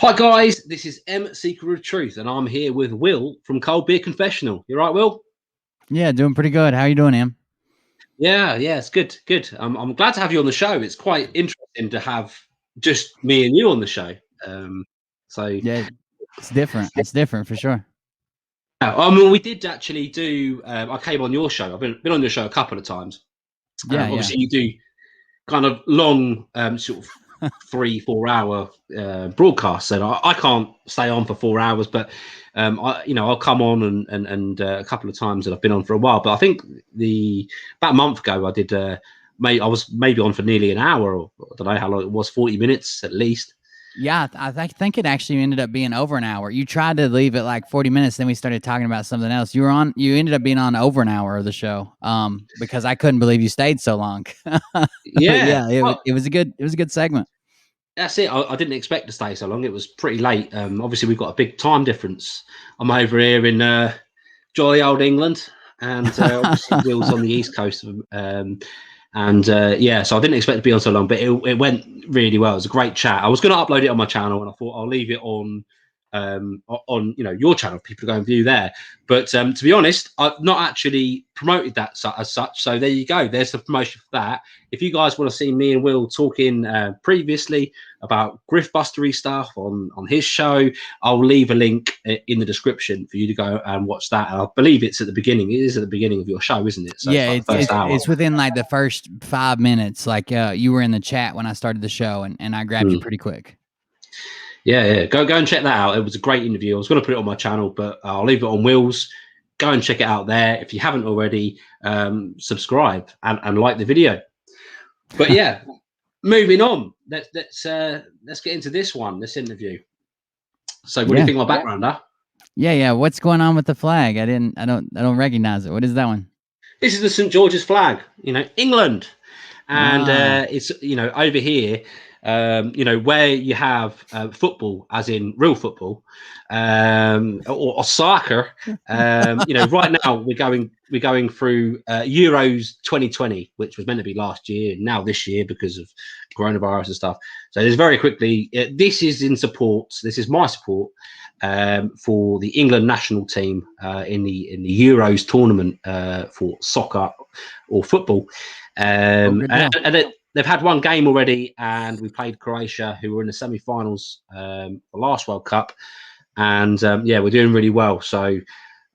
Hi guys, this is M Seeker of Truth, and I'm here with Will from Cold Beer Confessional. You right, Will? Yeah, doing pretty good. How you doing, Em? Yeah, it's good, good. I'm glad to have you on the show. It's quite interesting to have just me and you on the show. Um, so Yeah, it's different. It's different for sure. we did actually do. I came on your show. I've been on your show a couple of times. Yeah, yeah. Obviously, you do kind of long, sort of 3-4 hour broadcasts, and I can't stay on for 4 hours, but I'll come on and a couple of times that I've been on for a while. But I think about a month ago I did. I was maybe on for nearly an hour, or I don't know how long it was, 40 minutes at least. Yeah, I think it actually ended up being over an hour. You tried to leave it like 40 minutes, then we started talking about something else. You ended up being on over an hour of the show. Because I couldn't believe you stayed so long. But Yeah, yeah, well, it was a good segment. that's it. I didn't expect to stay so long. It was pretty late. Obviously, we've got a big time difference. I'm over here in jolly old England, and obviously Will's on the east coast. So I didn't expect to be on so long, but it went really well. It was a great chat. I was going to upload it on my channel, and I thought I'll leave it on your channel. People go and view there. But to be honest, I've not actually promoted that as such. So there you go. There's the promotion for that. If you guys want to see me and Will talking previously about Griftbustery stuff on his show, I'll leave a link in the description for you to go and watch that. And I believe it's at the beginning. It is at the beginning of your show, isn't it? So Yeah, it's like the first hour. it's within like the first 5 minutes. Like you were in the chat when I started the show, and I grabbed you pretty quick. Yeah. Go and check that out. It was a great interview. I was going to put it on my channel, but I'll leave it on Will's. Go and check it out there. If you haven't already, subscribe and like the video. But yeah, moving on. Let's get into this interview. So, what do you think of my background, huh? Yeah. What's going on with the flag? I don't recognize it. What is that one? This is the St. George's flag. England, and it's over here. Where you have football, as in real football, or soccer. Right now we're going through Euros 2020, which was meant to be last year, and now this year because of coronavirus and stuff. So there's very quickly. This is in support. This is my support for the England national team in the Euros tournament for soccer or football. And they've had one game already, and we played Croatia, who were in the semi-finals the last World Cup, and we're doing really well. So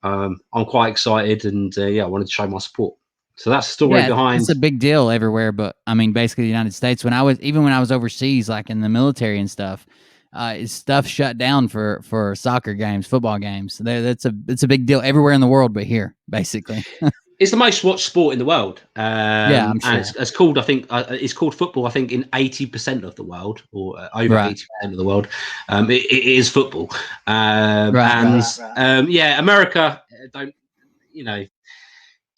I'm quite excited, and I wanted to show my support. So that's the story behind. It's a big deal everywhere, but I mean, basically, the United States. When I was overseas, like in the military and stuff, stuff shut down for soccer games, football games. It's a big deal everywhere in the world, but here, basically. It's the most watched sport in the world. Yeah, I'm sure. And it's called, I think, it's called football, I think, in 80% of the world, or over 80% of the world. It is football. America don't,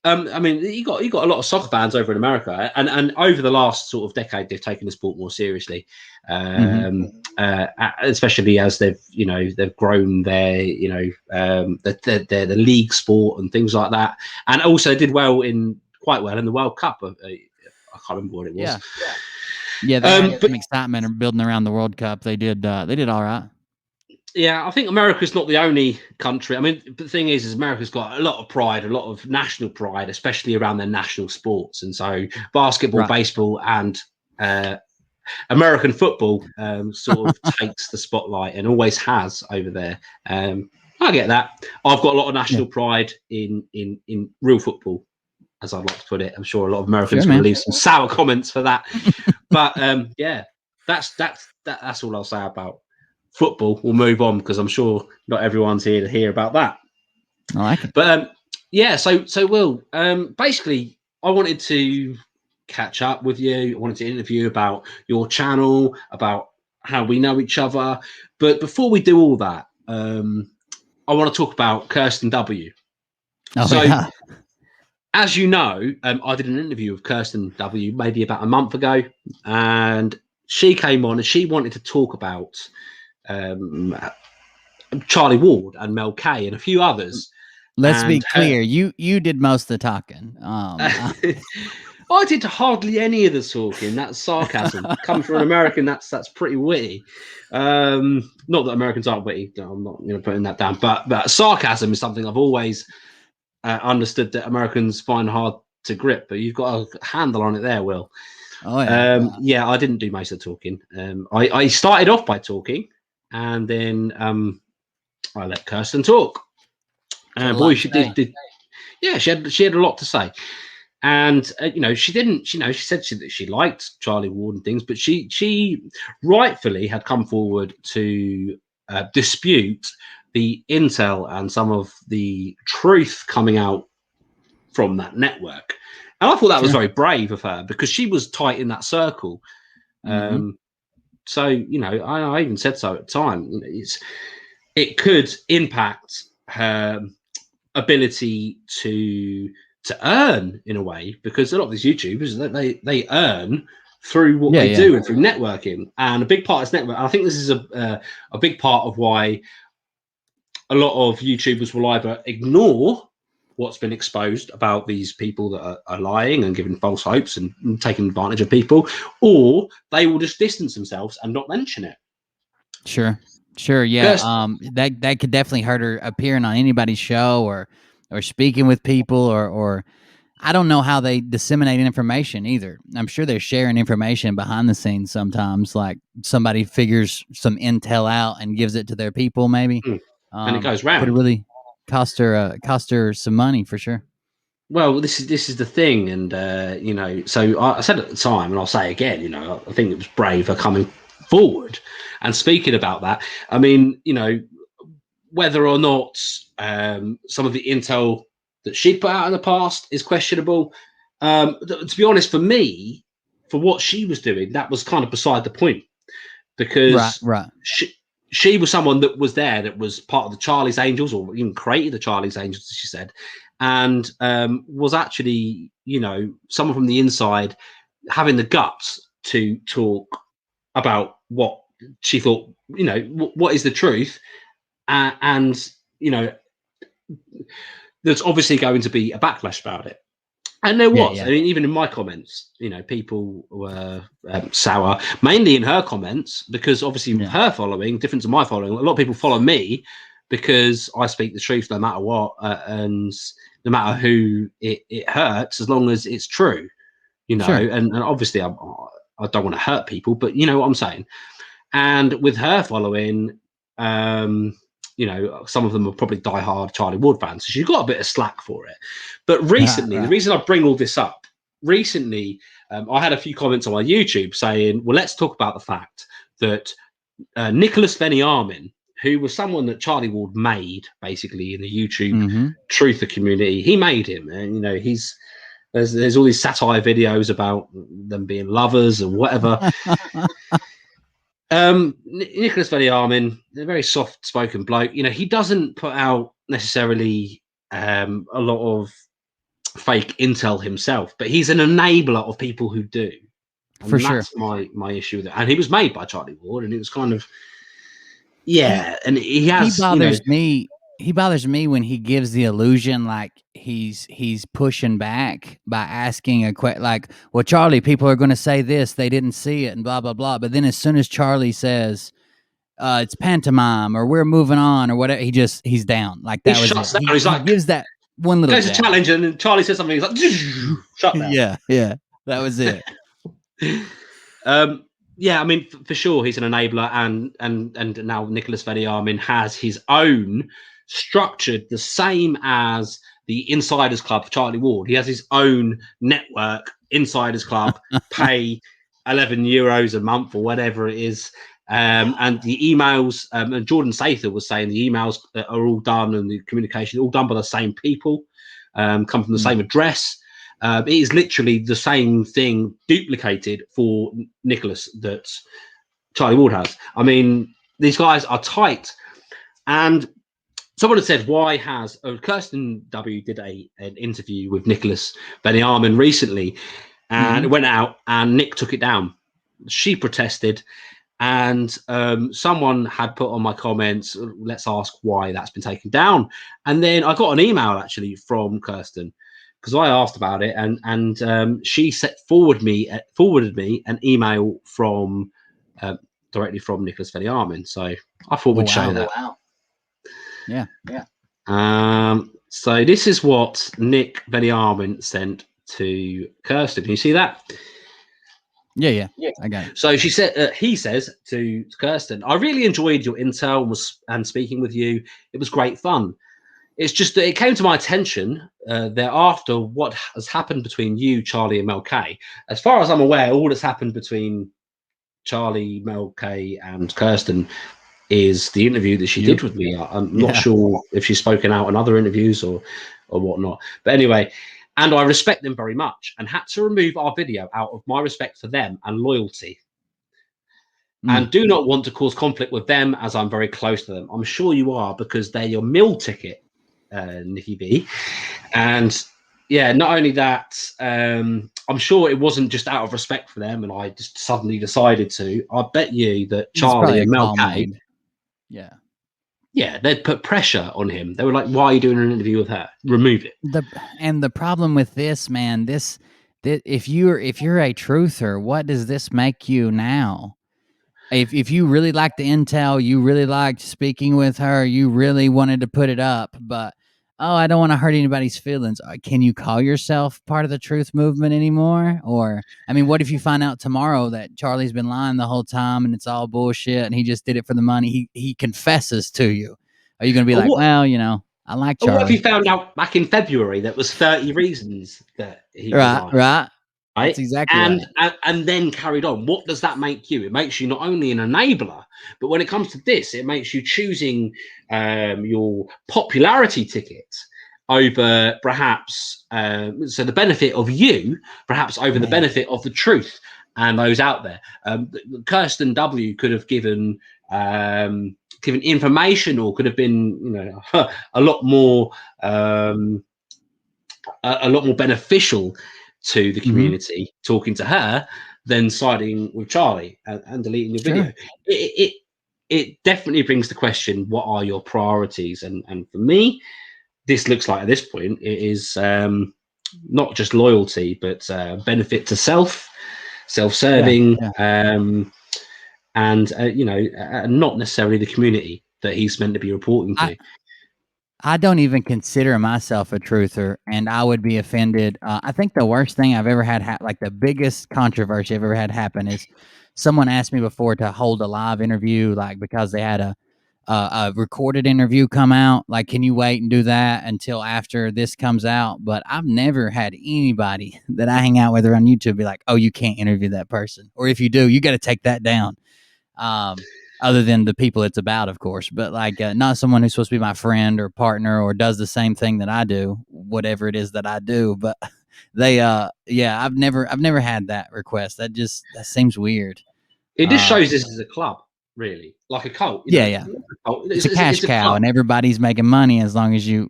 I mean, you got a lot of soccer fans over in America, and over the last sort of decade, they've taken the sport more seriously, especially as they've grown their the league sport and things like that, and also did quite well in the World Cup. I can't remember what it was. Yeah. They had some excitement building around the World Cup. They did all right. Yeah, I think America's not the only country. I mean, the thing is America's got a lot of pride, a lot of national pride, especially around their national sports. And so basketball, baseball, and American football sort of takes the spotlight and always has over there. I get that. I've got a lot of national pride in real football, as I'd like to put it. I'm sure a lot of Americans will leave some sour comments for that. But that's all I'll say about football. We'll move on because I'm sure not everyone's here to hear about that. I like it. But so Will, basically I wanted to catch up with you. I wanted to interview about your channel, about how we know each other. But before we do all that, I want to talk about Cirsten W. As you know, I did an interview with Cirsten W maybe about a month ago, and she came on and she wanted to talk about Charlie Ward and Mckay and a few others. Let's be clear. You did most of the talking. I did hardly any of the talking. That's sarcasm. Coming from an American, that's pretty witty. Not that Americans aren't witty. I'm not putting that down. But sarcasm is something I've always understood that Americans find hard to grip. But you've got a handle on it there, Will. Oh yeah. Yeah, I didn't do most of the talking. I started off by talking, and then I let Kirsten talk. And boy, she did. Yeah, she had a lot to say. And she didn't. She said that she liked Charlie Ward and things, but she rightfully had come forward to dispute the intel and some of the truth coming out from that network. And I thought that was very brave of her, because she was tight in that circle. So I even said so at the time. It could impact her ability to earn in a way, because a lot of these YouTubers they earn through what they do and through networking, and a big part is network. I think this is a big part of why a lot of YouTubers will either ignore what's been exposed about these people that are lying and giving false hopes and taking advantage of people, or they will just distance themselves and not mention it. Sure, yeah. That could definitely hurt her appearing on anybody's show or speaking with people or I don't know how they disseminate information either. I'm sure they're sharing information behind the scenes sometimes, like somebody figures some intel out and gives it to their people, maybe. And it goes round. Could really cost her some money for sure. Well, this is the thing, and so I said at the time, and I'll say again, I think it was brave her coming forward and speaking about that. I mean, whether or not some of the intel that she'd put out in the past is questionable. To be honest, for me, for what she was doing, that was kind of beside the point, because she was someone that was there, that was part of the Charlie's Angels, or even created the Charlie's Angels, as she said, and was actually, someone from the inside having the guts to talk about what she thought, what is the truth, and there's obviously going to be a backlash about it. And there was. I mean, even in my comments, people were sour, mainly in her comments, because obviously her following, different to my following, a lot of people follow me because I speak the truth no matter what, and no matter who it hurts, as long as it's true, and obviously I don't want to hurt people, but you know what I'm saying. And with her following, some of them are probably diehard Charlie Ward fans, so she's got a bit of slack for it. But recently, the reason I bring all this up, I had a few comments on my YouTube saying, well, let's talk about the fact that Nicholas Veniamin, who was someone that Charlie Ward made, basically, in the YouTube truther community, he made him. And, there's all these satire videos about them being lovers or whatever. Nicholas Veniamin, a very soft-spoken bloke. He doesn't put out necessarily a lot of fake intel himself, but he's an enabler of people who do. And that's my issue with it. And he was made by Charlie Ward, and it was kind of and he has. He bothers me when he gives the illusion like he's pushing back by asking a question like, well, Charlie, people are going to say this, they didn't see it, and blah blah blah. But then as soon as Charlie says it's pantomime or we're moving on or whatever, he's down. Like that was it. He gives that one little. There's a challenge, and then Charlie says something. He's like, shut down. Yeah, that was it. I mean, for sure, he's an enabler, and now Nicholas Veniamin has his own structured the same as the Insiders Club for Charlie Ward. He has his own network, Insiders Club, pay €11 a month or whatever it is. And the emails, and Jordan Sather was saying the emails are all done, and the communication all done by the same people, come from the same address. It is literally the same thing duplicated for Nicholas that Charlie Ward has. I mean, these guys are tight. And someone had said, why has Cirsten W did an interview with Nicholas Veniamin recently, and it went out and Nick took it down. She protested, and someone had put on my comments, let's ask why that's been taken down. And then I got an email actually from Cirsten because I asked about it, and she forwarded me an email from directly from Nicholas Veniamin. So I thought we'd show that. Wow. Yeah. So this is what Nick Veniamin sent to Kirsten. Can you see that? Yeah. I got it. So she said, he says to Kirsten, "I really enjoyed your intel and speaking with you. It was great fun. It's just that it came to my attention thereafter what has happened between you, Charlie, and Mckay. As far as I'm aware, all that's happened between Charlie, Mckay, and Kirsten is the interview that she did with me. I'm not sure if she's spoken out in other interviews or whatnot. But anyway, and I respect them very much and had to remove our video out of my respect for them and loyalty. And do not want to cause conflict with them as I'm very close to them. I'm sure you are, because they're your meal ticket, Nikki B. And yeah, not only that, I'm sure it wasn't just out of respect for them and I just suddenly decided to. I bet you that Charlie and Mckay, yeah, they'd put pressure on him. They were like, "Why are you doing an interview with her? Remove it." The problem with this, man, if you're a truther, what does this make you now? If you really liked the intel, you really liked speaking with her, you really wanted to put it up, but I don't want to hurt anybody's feelings. Can you call yourself part of the truth movement anymore? Or, I mean, what if you find out tomorrow that Charlie's been lying the whole time and it's all bullshit and he just did it for the money? He confesses to you. Are you going to be like, well, I like Charlie? What if you found out back in February that was 30 reasons that he was lying? Right. That's exactly right. And then carried on. What does that make you? It makes you not only an enabler, but when it comes to this, it makes you choosing your popularity ticket over perhaps so the benefit of you, perhaps over the benefit of the truth and those out there. Cirsten W could have given information, or could have been, a lot more beneficial to the community talking to her than siding with Charlie and deleting your video. It definitely brings the question, what are your priorities? And for me, this looks like at this point it is not just loyalty, but benefit to self-serving, and not necessarily the community that he's meant to be reporting to. I don't even consider myself a truther, and I would be offended. I think the worst thing I've ever had, like the biggest controversy I've ever had happen, is someone asked me before to hold a live interview, like because they had a recorded interview come out. Like, can you wait and do that until after this comes out? But I've never had anybody that I hang out with on YouTube be like, "Oh, you can't interview that person," or if you do, you got to take that down. Other than the people it's about, of course, but like not someone who's supposed to be my friend or partner or does the same thing that I do, whatever it is that I do. But they, I've never had that request. That seems weird. It just shows this is a club, really, like a cult. It's a cash cow, and everybody's making money as long as you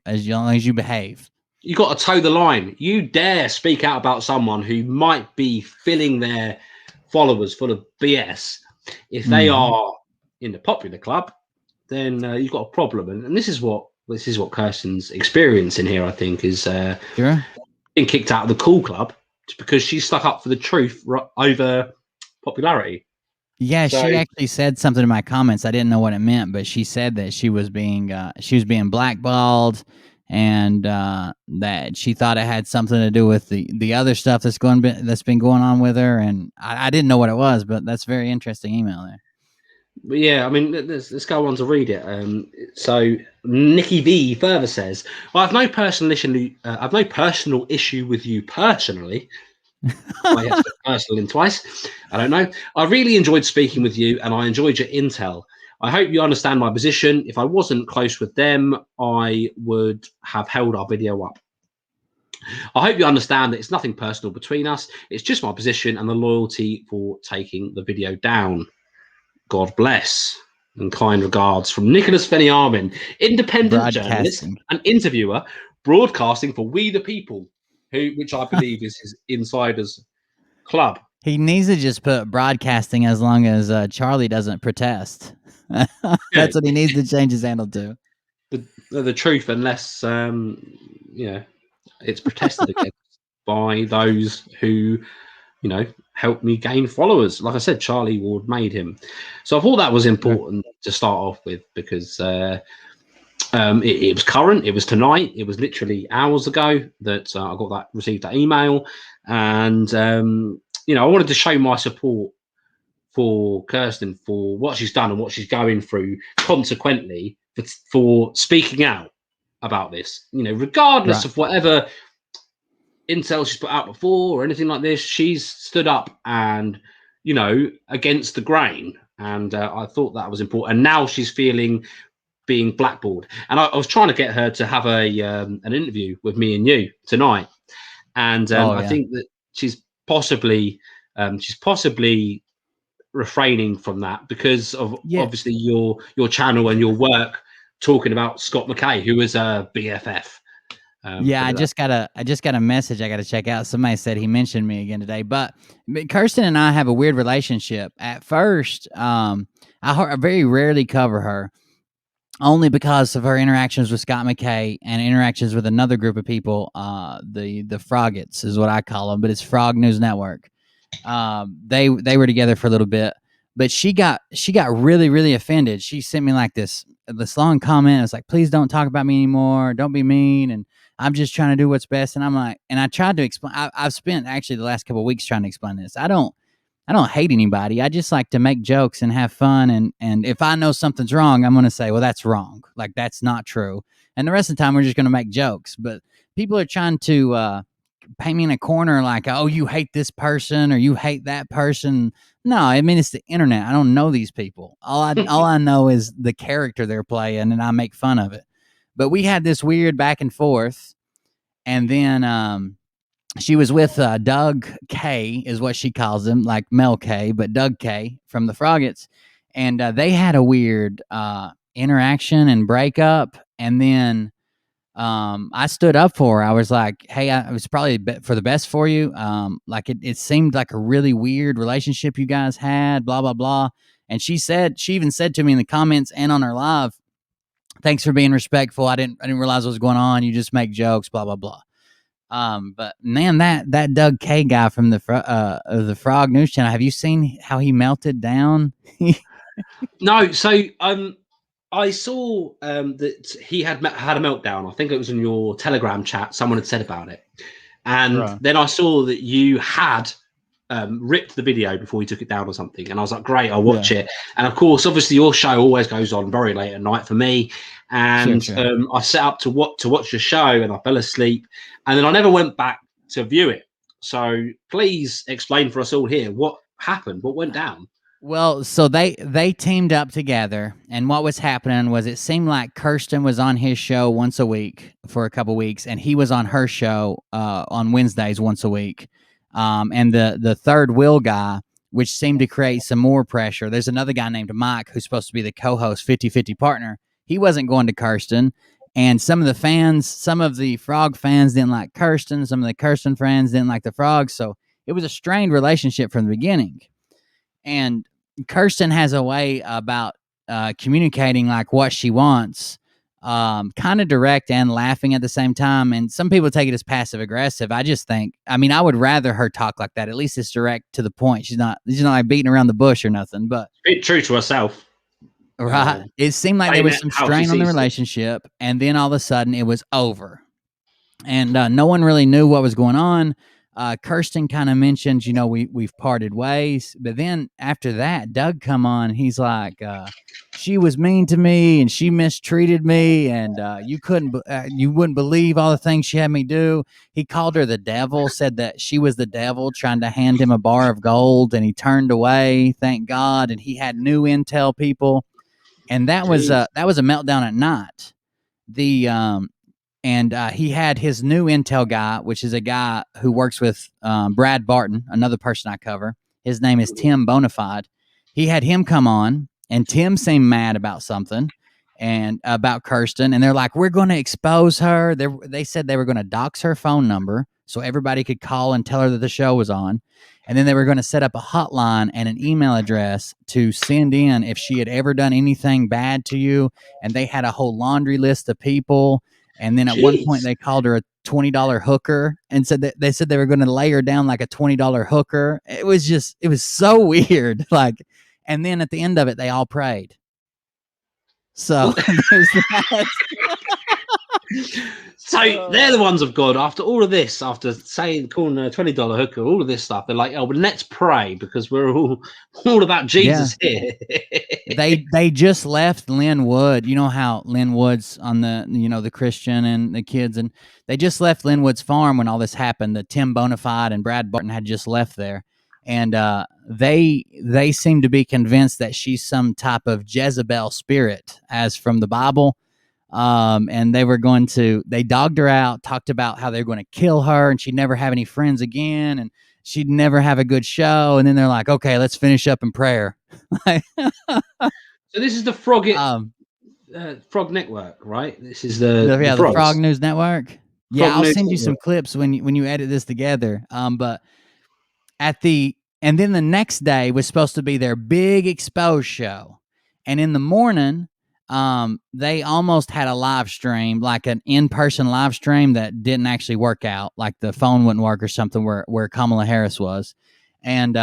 behave. You got to toe the line. You dare speak out about someone who might be filling their followers full of BS. If they are in the popular club, then you've got a problem. And this is what Kirsten's experiencing here, I think, is being kicked out of the cool club just because she stuck up for the truth over popularity. Yeah, she actually said something in my comments. I didn't know what it meant, but she said that she was being blackballed, and that she thought it had something to do with the other stuff that's been going on with her. And I didn't know what it was, but that's a very interesting email there. But yeah, I mean, let's go on to read it. So Nikki V further says, "Well, I've no personal issue with you personally." I had to put personal in twice. I don't know. "I really enjoyed speaking with you, and I enjoyed your intel. I hope you understand my position. If I wasn't close with them, I would have held our video up. I hope you understand that it's nothing personal between us. It's just my position and the loyalty for taking the video down. God bless. And kind regards from Nicholas Veniamin, independent journalist and interviewer, broadcasting for We the People, which I believe is his insiders club." He needs to just put broadcasting as long as Charlie doesn't protest. That's what he needs to change his handle to. The truth, unless It's protested against by those who, helped me gain followers. Like I said, Charlie Ward made him. So I thought that was important to start off with because it was current. It was tonight. It was literally hours ago that I received that email, and I wanted to show my support for Kirsten for what she's done and what she's going through. Consequently, for speaking out about this, regardless of whatever intel she's put out before or anything like this, she's stood up and against the grain. And I thought that was important. And now she's being blackballed. And I was trying to get her to have an interview with me and you tonight. And I think that she's possibly refraining from that because of obviously your channel and your work talking about Scott Mckay, who is a BFF. I just got a message I got to check out. Somebody said he mentioned me again today, but Kirsten and I have a weird relationship. At first, I very rarely cover her, only because of her interactions with Scott Mckay and interactions with another group of people. The Froggets is what I call them, but it's Frog News Network. They were together for a little bit, but she got really, really offended. She sent me like this long comment. It's like, please don't talk about me anymore. Don't be mean. And I'm just trying to do what's best. And I'm like, and I tried to explain. I've spent actually the last couple of weeks trying to explain this. I don't hate anybody. I just like to make jokes and have fun. And if I know something's wrong, I'm going to say, well, that's wrong. Like, that's not true. And the rest of the time, we're just going to make jokes. But people are trying to paint me in a corner like, oh, you hate this person or you hate that person. No, I mean, it's the internet. I don't know these people. All I know is the character they're playing, and I make fun of it. But we had this weird back and forth. And then she was with Doug K, is what she calls him, like Mel K, but Doug K from the Froggets. And they had a weird interaction and breakup. And then I stood up for her. I was like, hey, it was probably for the best for you. Like it seemed like a really weird relationship you guys had, blah, blah, blah. And she even said to me in the comments and on her live, thanks for being respectful. I didn't realize what was going on. You just make jokes, blah, blah, blah. But man, that Doug K guy from the Frog News Channel, have you seen how he melted down? No. So, I saw that he had a meltdown. I think it was in your Telegram chat. Someone had said about it. And then I saw that you had ripped the video before you took it down or something. And I was like, great, I'll watch it. And of course, obviously your show always goes on very late at night for me. And sure. I set up to watch the show and I fell asleep. And then I never went back to view it. So please explain for us all here what happened, what went down. Well, so they teamed up together, and what was happening was it seemed like Kirsten was on his show once a week for a couple weeks, and he was on her show on Wednesdays once a week. And the third wheel guy, which seemed to create some more pressure. There's another guy named Mike who's supposed to be the co-host, 50-50 partner. He wasn't going to Kirsten, and some of the Frog fans didn't like Kirsten. Some of the Kirsten fans didn't like the Frogs, so it was a strained relationship from the beginning. And Kirsten has a way about communicating like what she wants, kind of direct and laughing at the same time. And some people take it as passive aggressive. I just think, I would rather her talk like that. At least it's direct to the point. She's not like beating around the bush or nothing. But be true to herself, right? It seemed like there was some strain on the relationship, and then all of a sudden it was over, and no one really knew what was going on. Kirsten kind of mentioned, we've parted ways. But then after that, Doug come on. He's like, she was mean to me and she mistreated me. And you wouldn't believe all the things she had me do. He called her the devil, said that she was the devil trying to hand him a bar of gold. And he turned away, thank God. And he had new intel people. And that was a meltdown at night. And he had his new intel guy, which is a guy who works with Brad Barton, another person I cover. His name is Tim Bonafide. He had him come on, and Tim seemed mad about something and about Kirsten. And they're like, we're going to expose her. They said they were going to dox her phone number so everybody could call and tell her that the show was on. And then they were going to set up a hotline and an email address to send in if she had ever done anything bad to you. And they had a whole laundry list of people. And then at one point they called her a $20 hooker and said that they said they were going to lay her down like a $20 hooker. It was so weird. Like, and then at the end of it, they all prayed. So there's that. So they're the ones of God. After all of this, after calling a $20 hooker, all of this stuff, they're like, oh, but let's pray because we're all about Jesus here. They just left Lynn Wood. You know how Lynn Wood's on the Christian and the kids, and they just left Lynn Wood's farm when all this happened. That Tim Bonafide and Brad Barton had just left there, and they seem to be convinced that she's some type of Jezebel spirit, as from the Bible. And they dogged her out, talked about how they're going to kill her and she'd never have any friends again and she'd never have a good show. And then they're like, okay, let's finish up in prayer. So this is the Frog Network, right? This is the Frog News Network. I'll send you some clips when you edit this together. But and then the next day was supposed to be their big expose show. And in the morning, they almost had a live stream, like an in-person live stream that didn't actually work out, like the phone wouldn't work or something where Kamala Harris was. And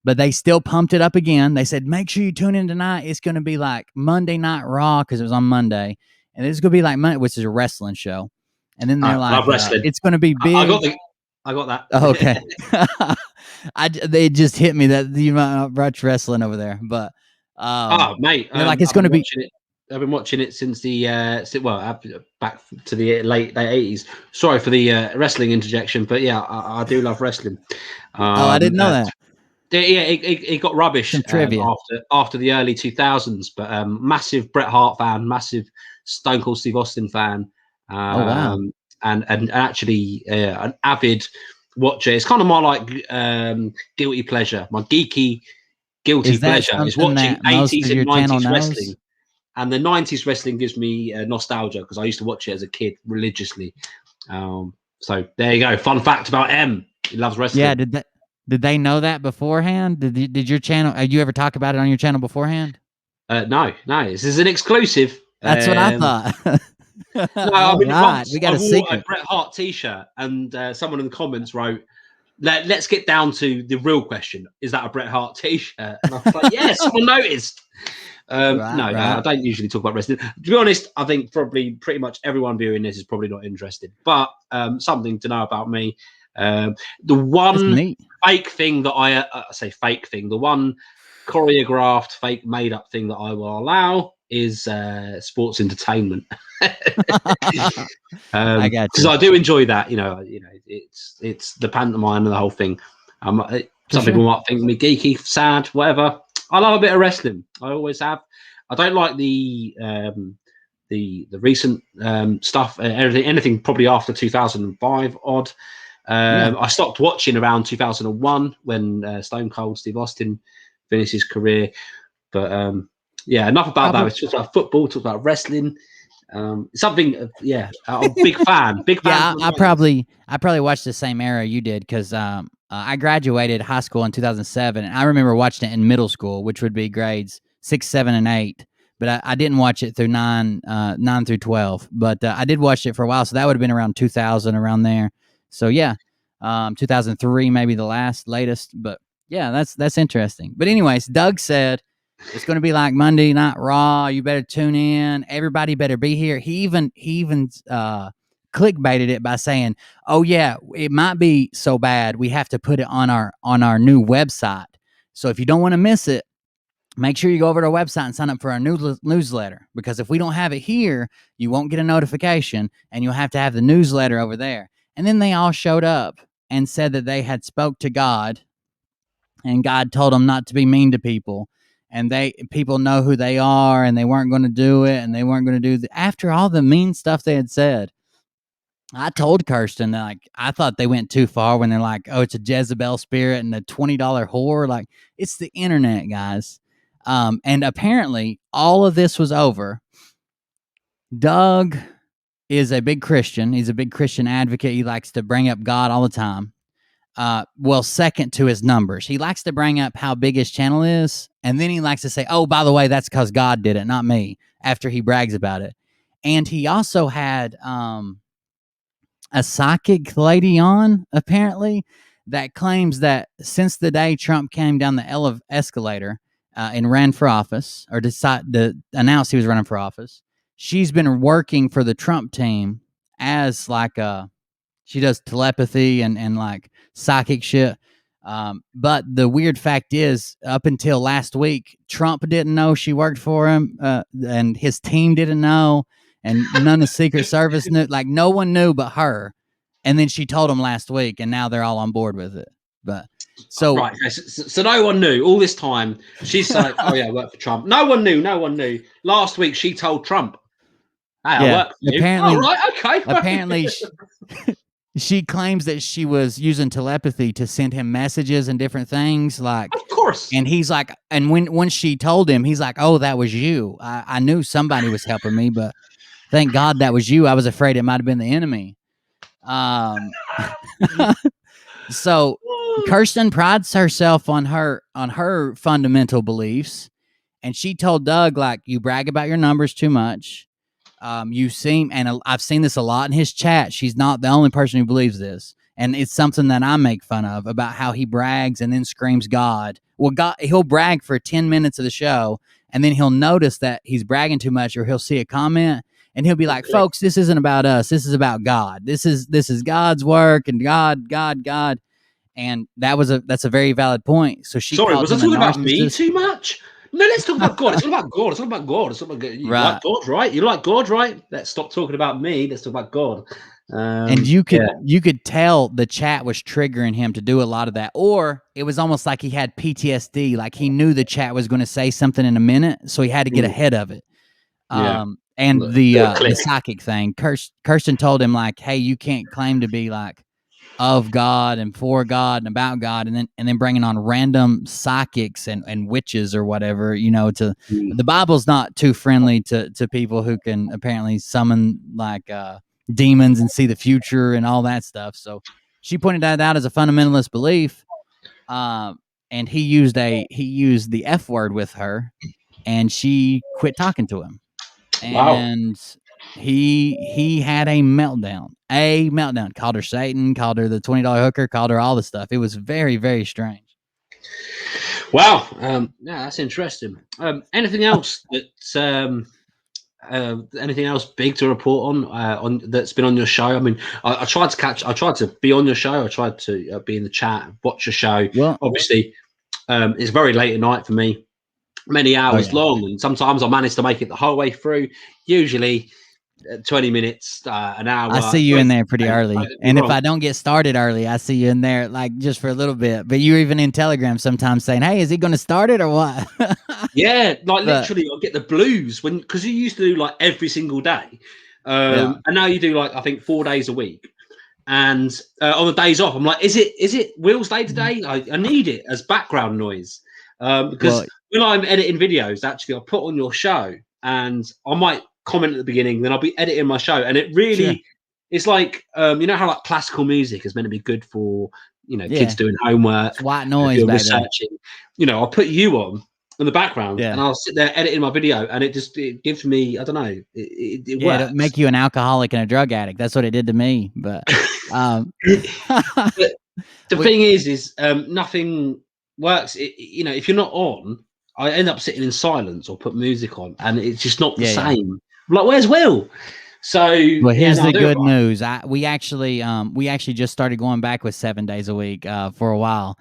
but they still pumped it up again. They said, make sure you tune in tonight. It's going to be like Monday Night Raw, because it was on Monday. And it's going to be like Monday, which is a wrestling show. And then they're like, it's going to be big. I got that. Oh, okay. They just hit me that you might not watch wrestling over there. But mate. They're like, it's going to be... I've been watching it since back to the late 80s. Sorry for the wrestling interjection, but yeah, I do love wrestling. I didn't know that. Yeah, it got rubbish after the early 2000s, but massive Bret Hart fan, massive Stone Cold Steve Austin fan. Wow. And actually an avid watcher. It's kind of my guilty pleasure, my geeky guilty pleasure is watching 80s and 90s wrestling. And the 90s wrestling gives me nostalgia because I used to watch it as a kid religiously. So there you go. Fun fact about M. He loves wrestling. Yeah, did they know that beforehand? Did your channel, you ever talk about it on your channel beforehand? No. This is an exclusive. That's what I thought. We got a secret. A Bret Hart t-shirt, and someone in the comments wrote, let's get down to the real question. Is that a Bret Hart t-shirt? And I was like, yeah, someone noticed. No, I don't usually talk about wrestling. To be honest, I think probably pretty much everyone viewing this is probably not interested. But something to know about me. The one fake thing that I say fake thing, the one choreographed, fake made up thing that I will allow is sports entertainment. I got you. Because I do enjoy that. It's the pantomime and the whole thing. Some people might think me geeky, sad, whatever. I love a bit of wrestling. I always have. I don't like the recent stuff. Anything probably after 2005 odd. I stopped watching around 2001 when Stone Cold Steve Austin finished his career. But enough about that. It's just about football. Talk about wrestling. Something. I'm a big fan. I probably watched the same era you did because I graduated high school in 2007, and I remember watching it in middle school, which would be grades 6, 7, and 8. But I didn't watch it through 9 through 12. But I did watch it for a while, so that would have been around 2000, around there. So 2003 maybe the latest. But yeah, that's interesting. But anyways, Doug said it's going to be like Monday Night Raw. You better tune in. Everybody better be here. He even clickbaited it by saying, "Oh yeah, it might be so bad we have to put it on our new website. So if you don't want to miss it, make sure you go over to our website and sign up for our new newsletter. Because if we don't have it here, you won't get a notification, and you'll have to have the newsletter over there." And then they all showed up and said that they had spoke to God, and God told them not to be mean to people. And people know who they are, and they weren't going to do it, and they weren't going to do after all the mean stuff they had said. I told Kirsten that I thought they went too far when they're like, "Oh, it's a Jezebel spirit and a $20 whore." Like, it's the internet, guys. And apparently, all of this was over. Doug is a big Christian. He's a big Christian advocate. He likes to bring up God all the time. Second to his numbers. He likes to bring up how big his channel is, and then he likes to say, "Oh, by the way, that's because God did it, not me," after he brags about it. And he also had a psychic lady on, apparently, that claims that since the day Trump came down the escalator and ran for office, or decided to announce he was running for office, she's been working for the Trump team as like she does telepathy and like psychic shit. But the weird fact is, up until last week, Trump didn't know she worked for him, and his team didn't know, and none of the Secret Service knew. Like, no one knew but her. And then she told him last week, and now they're all on board with it. But so Right, okay, so no one knew all this time. She's like, "Oh yeah, I work for Trump." No one knew. No one knew. Last week, she told Trump, "Hey, I yeah, work for you." apparently, Oh, right, okay. apparently, she claims that she was using telepathy to send him messages and different things, like. Of course. And he's like, and when she told him, he's like, "Oh, that was you. I knew somebody was helping me, but thank God that was you. I was afraid it might have been the enemy." So Kirsten prides herself on her fundamental beliefs, and she told Doug, like, "You brag about your numbers too much. You seem," and I've seen this a lot in his chat. She's not the only person who believes this. And it's something that I make fun of, about how he brags and then screams God. Well, God, he'll brag for 10 minutes of the show, and then he'll notice that he's bragging too much, or he'll see a comment, and he'll be like, "Folks, this isn't about us. This is about God. This is God's work, and God." And that's a very valid point. So she Sorry, called was I him a talking about me narcissist. too much? No, let's talk about God. It's all about God. It's all about God. It's all about God. You Right. like God, right? You like God, right? Let's stop talking about me. Let's talk about God. And you could tell the chat was triggering him to do a lot of that, or it was almost like he had PTSD, like he knew the chat was going to say something in a minute, so he had to get ahead of it. Yeah. And the psychic thing, Kirsten told him, like, "Hey, you can't claim to be like of God and for God and about God, and then bringing on random psychics and witches or whatever, to the Bible's not too friendly to people who can apparently summon like demons and see the future and all that stuff." So she pointed that out as a fundamentalist belief, and he used the F word with her, and she quit talking to him. And he had a meltdown. Called her Satan, called her the $20 hooker, called her all the stuff. It was very, very strange. Wow. Yeah, that's interesting. Anything else anything else big to report on that's been on your show? I mean, I tried to be on your show. I tried to be in the chat, watch your show. Well, obviously, it's very late at night for me, many hours long, and sometimes I manage to make it the whole way through. Usually 20 minutes, an hour. I see you in there pretty early. And if I don't get started early, I see you in there like just for a little bit. But you're even in Telegram sometimes saying, "Hey, is he going to start it or what?" Yeah, like literally I'll get the blues because you used to do like every single day. And now you do like, I think 4 days a week. And on the days off, I'm like, is it Will's day today? I need it as background noise. Because when I'm editing videos, actually, I'll put on your show and I might comment at the beginning, then I'll be editing my show. And it really, it's like, you know how like classical music is meant to be good for, kids doing homework. It's white noise, baby. Researching. I'll put you on in the background and I'll sit there editing my video, and it gives me, I don't know, it works. It'll make you an alcoholic and a drug addict. That's what it did to me. But but the thing is nothing works. If you're not on, I end up sitting in silence or put music on, and it's just not the same. I'm like, where's Will? So here's the good news. We actually just started going back with 7 days a week for a while,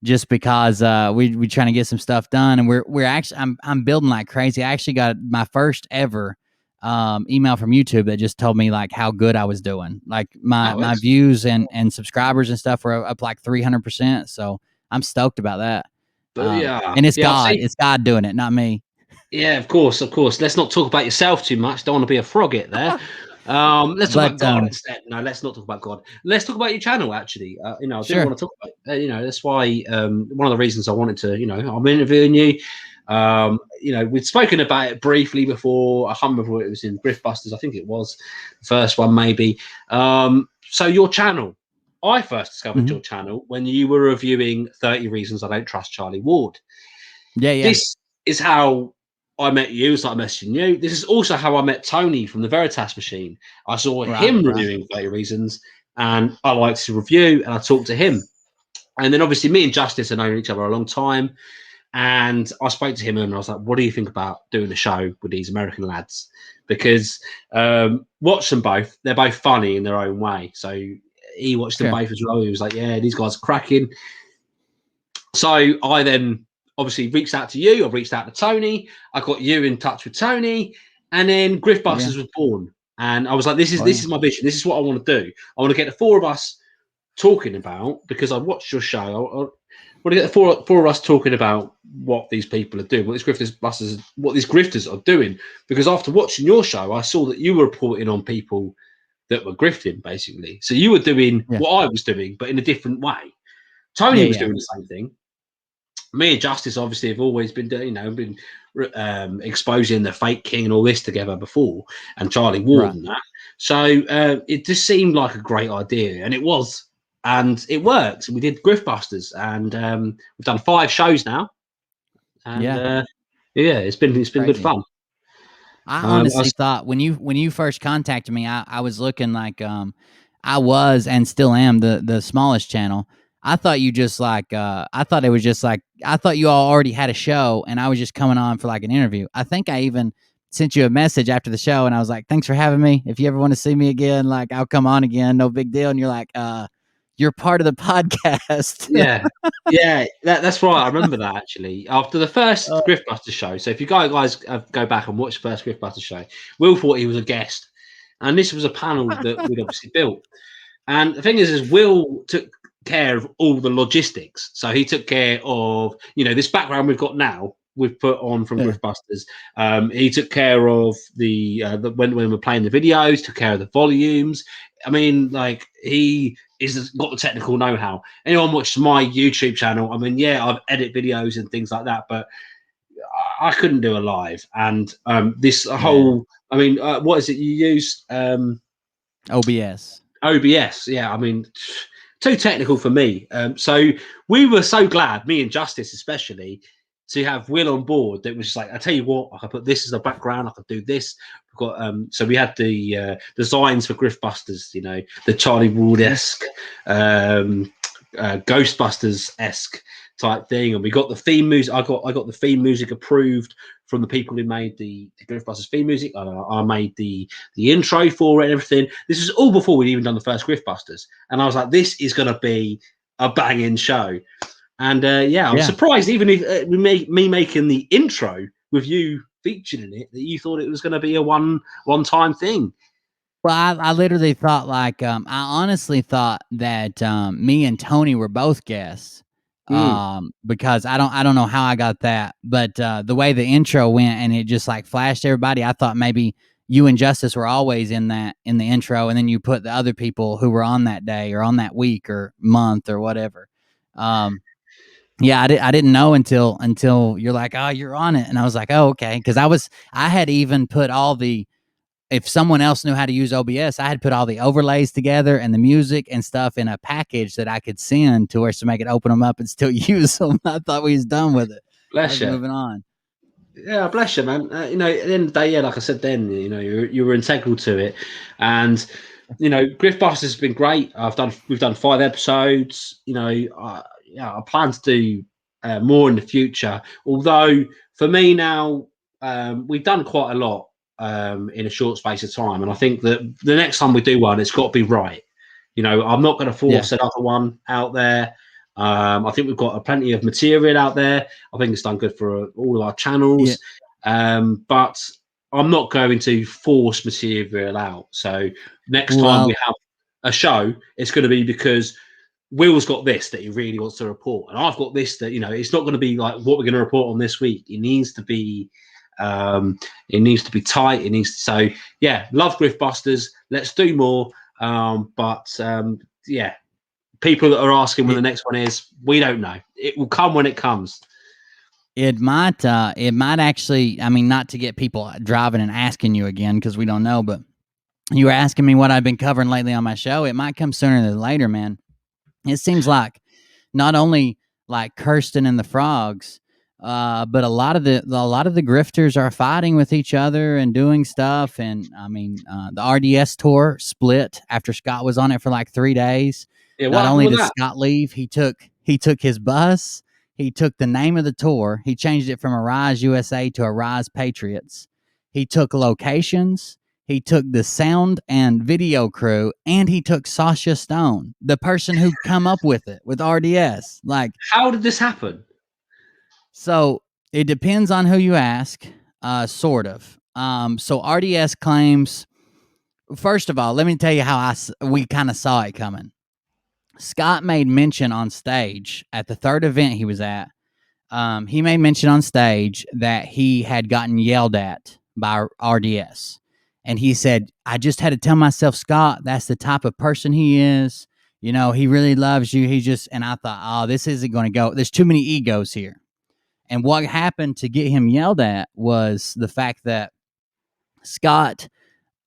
just because we trying to get some stuff done, and we're actually I'm building like crazy. I actually got my first ever email from YouTube that just told me like how good I was doing. Like my views and subscribers and stuff were up like 300%. So I'm stoked about that. And it's God. It's God doing it, not me. Yeah, of course. Let's not talk about yourself too much. Don't want to be a frogget there. Let's talk about God instead. No, let's not talk about God. Let's talk about your channel. Actually, I do want to talk about. That's why one of the reasons I wanted to. I'm interviewing you. We'd spoken about it briefly before. I can't remember whether it was in Griftbusters. I think it was the first one, maybe. So your channel. I first discovered your channel when you were reviewing 30 Reasons I Don't Trust Charlie Ward. Yeah. This is how I met you, started messaging you. This is also how I met Tony from the Veritas Machine. I saw him reviewing 30 Reasons, and I liked to review, and I talked to him. And then obviously me and Justice have known each other a long time. And I spoke to him and I was like, what do you think about doing a show with these American lads? Because watch them both. They're both funny in their own way. So he watched them both as well. He was like, yeah, these guys are cracking. So I then obviously reached out to you. I reached out to Tony. I got you in touch with Tony. And then Griftbusters was born. And I was like, this is my vision. This is what I want to do. I want to get the four of us talking about, because I watched your show. I want to get the four of us talking about what these people are doing, what these grifters are doing. Because after watching your show, I saw that you were reporting on people that were grifting, basically. So you were doing what I was doing, but in a different way. Tony was doing the same thing. Me and Justice obviously have always been doing, exposing the fake king and all this together before, and Charlie Ward and that. So it just seemed like a great idea, and it was. And it worked. We did Griftbusters, and we've done 5 shows now. And it's been good fun. I honestly thought when you first contacted me, I was looking like I was and still am the smallest channel. I thought you just like I thought it was just like I thought you all already had a show, and I was just coming on for like an interview. I think I even sent you a message after the show, and I was like, "Thanks for having me. If you ever want to see me again, like I'll come on again. No big deal." And you're like, you're part of the podcast. That's right. I remember that actually. After the first Griftbusters show, so if you guys go back and watch the first Griftbusters show, Will thought he was a guest, and this was a panel that we'd obviously built. And the thing is Will took care of all the logistics. So he took care of this background we've got now. We've put on from Griftbusters. He took care of the when we're playing the videos, took care of the volumes. I mean, like he's got the technical know-how. Anyone watches my YouTube channel, I mean, I've edit videos and things like that, but I couldn't do a live. And this whole, I mean, what is it you use? OBS. OBS, yeah. I mean, too technical for me. So we were so glad, me and Justice especially, to have Will on board. That was just like, I tell you what, I could put this as a background. I could do this. We've got so we had the designs for Griftbusters. The Charlie Ward-esque, Ghostbusters-esque type thing, and we got the theme music. I got the theme music approved from the people who made the Griftbusters theme music. I made the intro for it and everything. This was all before we'd even done the first Griftbusters, and I was like, this is going to be a banging show. And I'm surprised, even if me making the intro with you featured in it, that you thought it was going to be a one-time thing. Well, I literally thought like I honestly thought that me and Tony were both guests. Because I don't know how I got that, but the way the intro went and it just like flashed everybody, I thought maybe you and Justice were always in the intro, and then you put the other people who were on that day or on that week or month or whatever. I didn't know until you're like, oh, you're on it, and I was like, oh, okay, because I had even put all the. If someone else knew how to use OBS, I had put all the overlays together and the music and stuff in a package that I could send to her to make it open them up and still use them. I thought we was done with it. Bless you. Moving on. Yeah, bless you, man. At the end of the day, like I said then, you were integral to it. And, Griftbusters has been great. We've done 5 episodes. I plan to do more in the future. Although, for me now, we've done quite a lot. In a short space of time, and I think that the next time we do one, it's got to be right. I'm not going to force another one out there. I think we've got plenty of material out there. I think it's done good for all of our channels, but I'm not going to force material out. So next time we have a show, it's going to be because Will's got this that he really wants to report, and I've got this that it's not going to be like what we're going to report on this week. It needs to be tight. Love Griftbusters. Let's do more. People that are asking when the next one is, we don't know. It will come when it comes. It might actually, I mean, not to get people driving and asking you again, because we don't know, but you were asking me what I've been covering lately on my show. It might come sooner than later, man. It seems like not only like Kirsten and the Frogs, But a lot of the grifters are fighting with each other and doing stuff. And I mean, the RDS tour split after Scott was on it for like 3 days. Yeah, what Not happened only with did that? Scott leave, he took his bus, he took the name of the tour, he changed it from Arise USA to Arise Patriots. He took locations, he took the sound and video crew, and he took Sasha Stone, the person who come up with it with RDS. Like, How did this happen? so it depends on who you ask, sort of. So RDS claims. First of all, let me tell you how we kind of saw it coming. Scott made mention on stage at the third event he was at. He made mention on stage that he had gotten yelled at by RDS. And he said, I just had to tell myself, Scott, that's the type of person he is. You know, he really loves you. And I thought, oh, this isn't going to go. There's too many egos here. And what happened to get him yelled at was the fact that Scott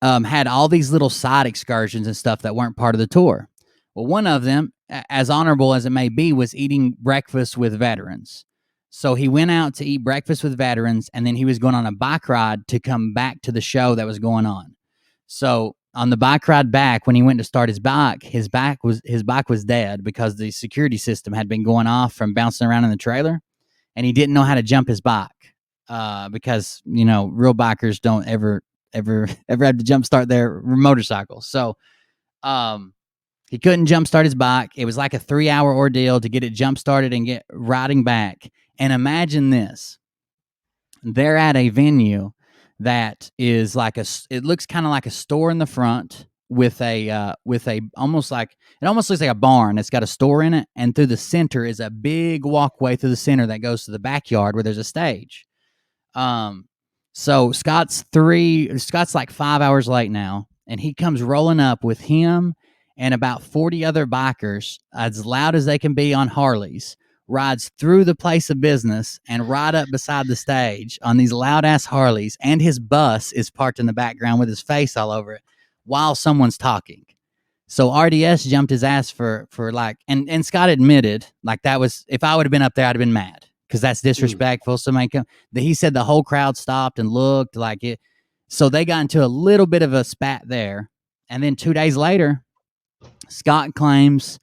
had all these little side excursions and stuff that weren't part of the tour. Well, one of them, as honorable as it may be, was eating breakfast with veterans. So he went out to eat breakfast with veterans, and then he was going on a bike ride to come back to the show that was going on. So on the bike ride back, when he went to start his bike was dead because the security system had been going off from bouncing around in the trailer, and he didn't know how to jump his bike because real bikers don't ever had to jump start their motorcycles. So he couldn't jump start his bike. It was like a 3-hour ordeal to get it jump started and get riding back. And imagine this. They're at a venue that is it looks kind of like a store in the front with a almost looks like a barn. It's got a store in it, and through the center is a big walkway through the center that goes to the backyard where there's a stage. So Scott's like 5 hours late now, and he comes rolling up with him and about 40 other bikers, as loud as they can be on Harleys, rides through the place of business and right up beside the stage on these loud ass Harleys, and his bus is parked in the background with his face all over it while someone's talking. So RDS jumped his ass for like, and Scott admitted, like, that was, if I would have been up there, I'd have been mad because that's disrespectful. So he said the whole crowd stopped and looked like it. So they got into a little bit of a spat there. And then 2 days later, Scott claims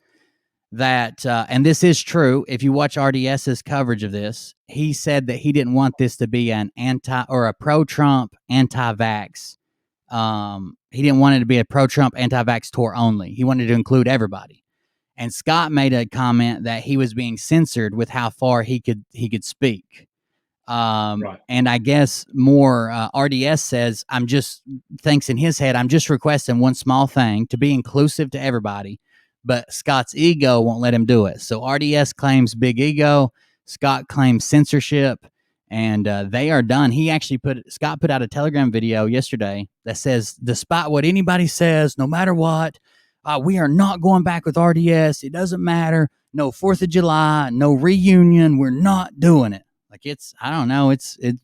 that, and this is true, if you watch RDS's coverage of this, he said that he didn't want this to be an a pro-Trump, anti-vax. He didn't want it to be a pro-Trump, anti-vax tour only. He wanted to include everybody. And Scott made a comment that he was being censored with how far he could speak. Right. And I guess more RDS says, thinks in his head, I'm just requesting one small thing to be inclusive to everybody. But Scott's ego won't let him do it. So RDS claims big ego. Scott claims censorship. And they are done. Scott put out a Telegram video yesterday that says, despite what anybody says, no matter what, we are not going back with RDS. It doesn't matter. No 4th of July, no reunion. We're not doing it. Like, I don't know.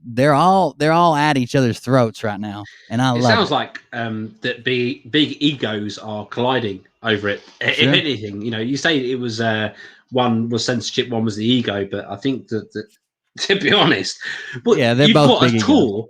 They're all at each other's throats right now, and I love it. It sounds like that big egos are colliding over it. Sure. If anything, you say it was one was censorship, one was the ego, but I think that to be honest, but yeah, you've got a tour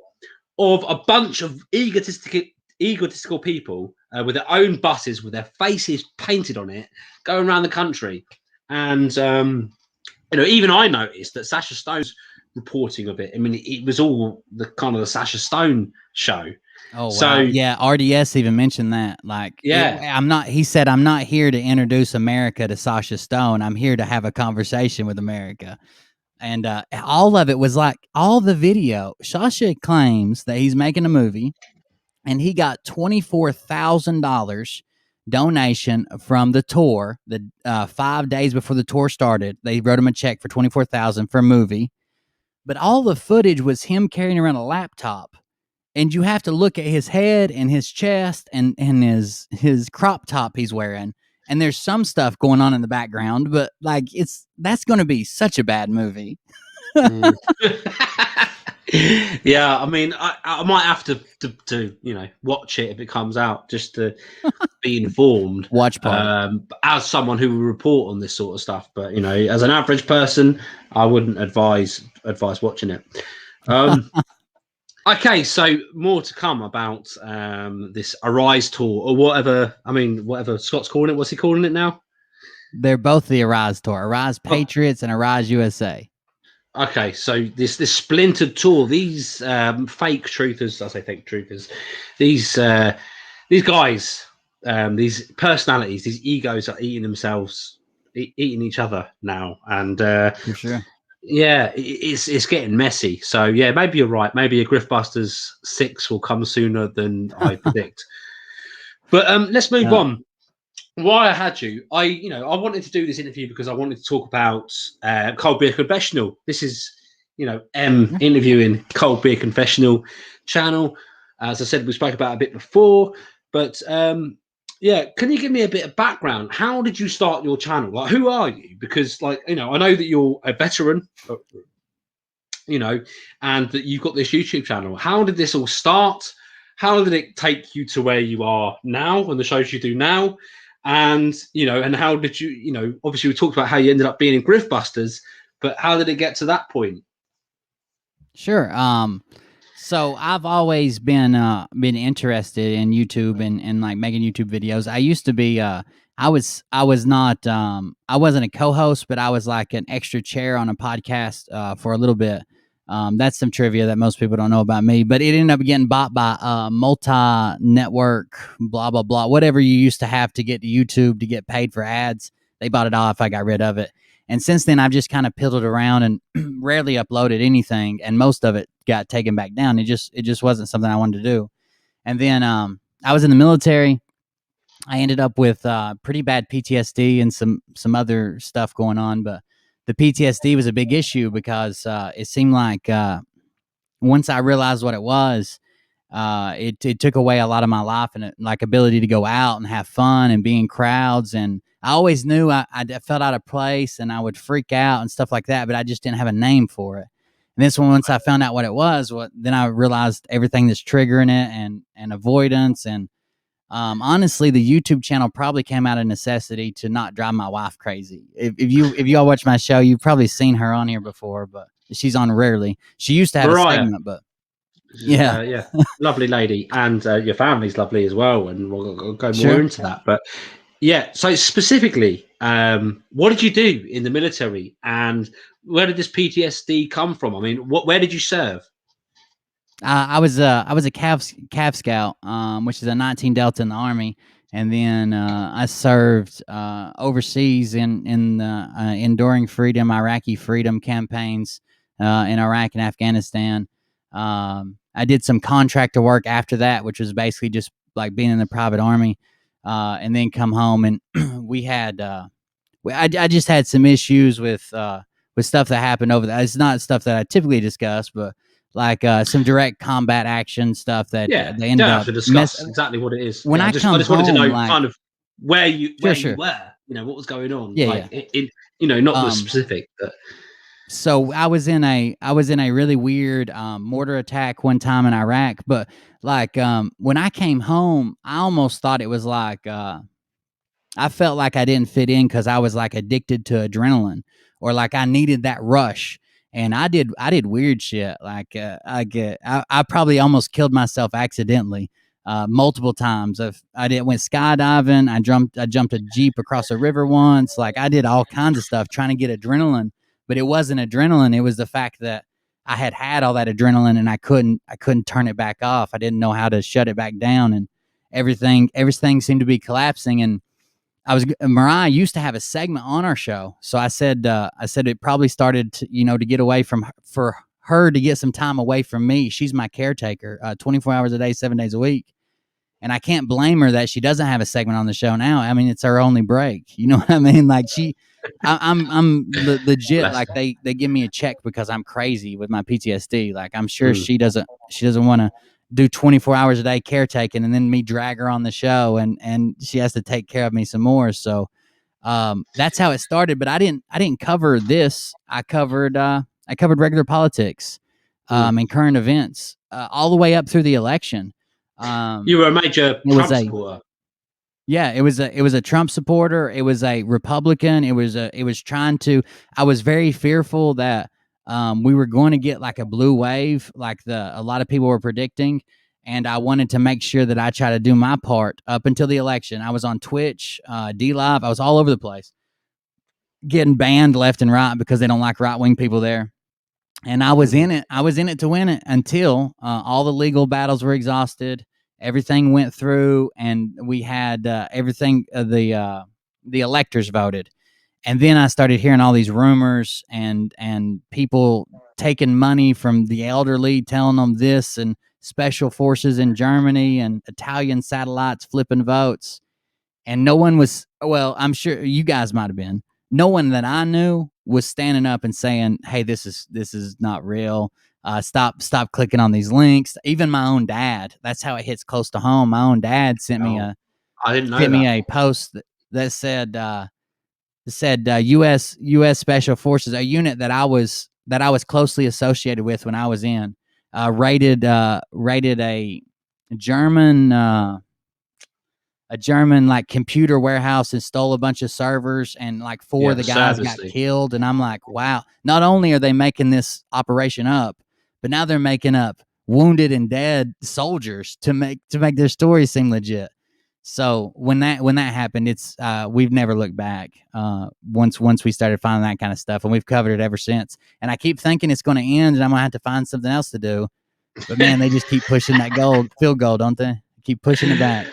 of a bunch of egotistical people with their own buses, with their faces painted on it, going around the country, and even I noticed that Sasha Stone's reporting of it. I mean, it was all the kind of the Sasha Stone show. Oh, wow. So yeah, RDS even mentioned that. Like, yeah, he said, I'm not here to introduce America to Sasha Stone. I'm here to have a conversation with America. And all of it was like, all the video. Sasha claims that he's making a movie, and he got $24,000 donation from the tour. The 5 days before the tour started, they wrote him a check for $24,000 for a movie. But all the footage was him carrying around a laptop, and you have to look at his head and his chest and his crop top he's wearing. And there's some stuff going on in the background, but like, that's going to be such a bad movie. Yeah, I mean, I might have to watch it if it comes out, just to be informed. Watch party. As someone who will report on this sort of stuff, but as an average person, I wouldn't advise watching it. Okay, so more to come about this Arise tour or whatever. I mean, whatever Scott's calling it. What's he calling it now? They're both the Arise tour, Arise Patriots and Arise USA. Okay, so this splintered tour, these fake truthers, I say fake truthers, these guys, these personalities, these egos are eating themselves, eating each other now, and For sure. yeah, it's getting messy. So yeah, maybe you're right. Maybe a Griftbusters 6 will come sooner than I predict. But let's move on. Why I had you, I wanted to do this interview because I wanted to talk about Cold Beer Confessional. This is, interviewing Cold Beer Confessional channel. As I said, we spoke about it a bit before, but yeah, can you give me a bit of background? How did you start your channel? Like, who are you? Because, I know that you're a veteran, and that you've got this YouTube channel. How did this all start? How did it take you to where you are now and the shows you do now? And, and how did you, obviously we talked about how you ended up being in Griftbusters, but how did it get to that point? Sure. So I've always been interested in YouTube and like making YouTube videos. I used to be, I wasn't a co-host, but I was like an extra chair on a podcast for a little bit. That's some trivia that most people don't know about me, but it ended up getting bought by multi-network, blah, blah, blah, whatever you used to have to get to YouTube to get paid for ads. They bought it off. I got rid of it. And since then, I've just kind of piddled around and rarely uploaded anything, and most of it got taken back down. It just wasn't something I wanted to do. And then I was in the military. I ended up with pretty bad PTSD and some other stuff going on, but the PTSD was a big issue because it seemed like once I realized what it was, it took away a lot of my life and like ability to go out and have fun and be in crowds. And I always knew I felt out of place and I would freak out and stuff like that, but I just didn't have a name for it. And this one, once I found out what it was, then I realized everything that's triggering it and avoidance. And honestly, the YouTube channel probably came out of necessity to not drive my wife crazy. If you all watch my show, you've probably seen her on here before, but she's on rarely. She used to have a segment, but yeah, Lovely lady, and your family's lovely as well, and we'll go more into that. But yeah, so specifically, what did you do in the military, and where did this PTSD come from? I mean, where did you serve? I was a Cav Scout, which is a 19 Delta in the Army, and then I served overseas in the Enduring Freedom, Iraqi Freedom campaigns in Iraq and Afghanistan. I did some contractor work after that, which was basically just like being in the private army, and then come home and we had I just had some issues with stuff that happened over there. It's not stuff that I typically discuss, but like some direct combat action stuff that they ended up to discuss exactly what it is. When I just wanted to know like, kind of where you sure. you were, what was going on. Yeah, not the specific, but. So I was in a really weird mortar attack one time in Iraq, but like when I came home, I almost thought it was like I felt like I didn't fit in because I was like addicted to adrenaline, or like I needed that rush. And I did weird shit. Like I probably almost killed myself accidentally multiple times. Went skydiving. I jumped a Jeep across a river once. Like I did all kinds of stuff trying to get adrenaline, but it wasn't adrenaline. It was the fact that I had all that adrenaline and I couldn't turn it back off. I didn't know how to shut it back down, and everything seemed to be collapsing. And Mariah used to have a segment on our show. So I said it probably started to get away for her to get some time away from me. She's my caretaker, 24 hours a day, 7 days a week. And I can't blame her that she doesn't have a segment on the show now. I mean, it's her only break. You know what I mean? Like I'm legit. Like they give me a check because I'm crazy with my PTSD. Like I'm sure she doesn't want to do 24 hours a day caretaking and then me drag her on the show and she has to take care of me some more. So that's how it started. But I didn't cover this. I covered regular politics and current events all the way up through the election. You were a major Trump supporter. Yeah, it was a Trump supporter. It was a Republican. It was trying to. I was very fearful that we were going to get like a blue wave, like a lot of people were predicting, and I wanted to make sure that I try to do my part up until the election. I was on Twitch, D Live. I was all over the place, getting banned left and right because they don't like right wing people there. And I was in it. I was in it to win it until all the legal battles were exhausted. Everything went through, and we had everything. The electors voted, and then I started hearing all these rumors and people taking money from the elderly, telling them this, and special forces in Germany and Italian satellites flipping votes, and no one was. Well, I'm sure you guys might have been. No one that I knew was standing up and saying, "Hey, this is not real. Stop clicking on these links." Even my own dad. That's how it hits close to home. My own dad sent me I didn't know that. a post that said U.S. Special Forces, a unit that I was closely associated with when I was in, raided a German. A German like computer warehouse and stole a bunch of servers, and like four Yeah, of the the guys service got thing. killed. And I'm like, wow, not only are they making this operation up, but now they're making up wounded and dead soldiers to make their story seem legit. So when that happened, it's we've never looked back. Once we started finding that kind of stuff, and we've covered it ever since. And I keep thinking it's going to end, and I'm gonna have to find something else to do. But man, they just keep pushing that field goal, don't they? Keep pushing it back.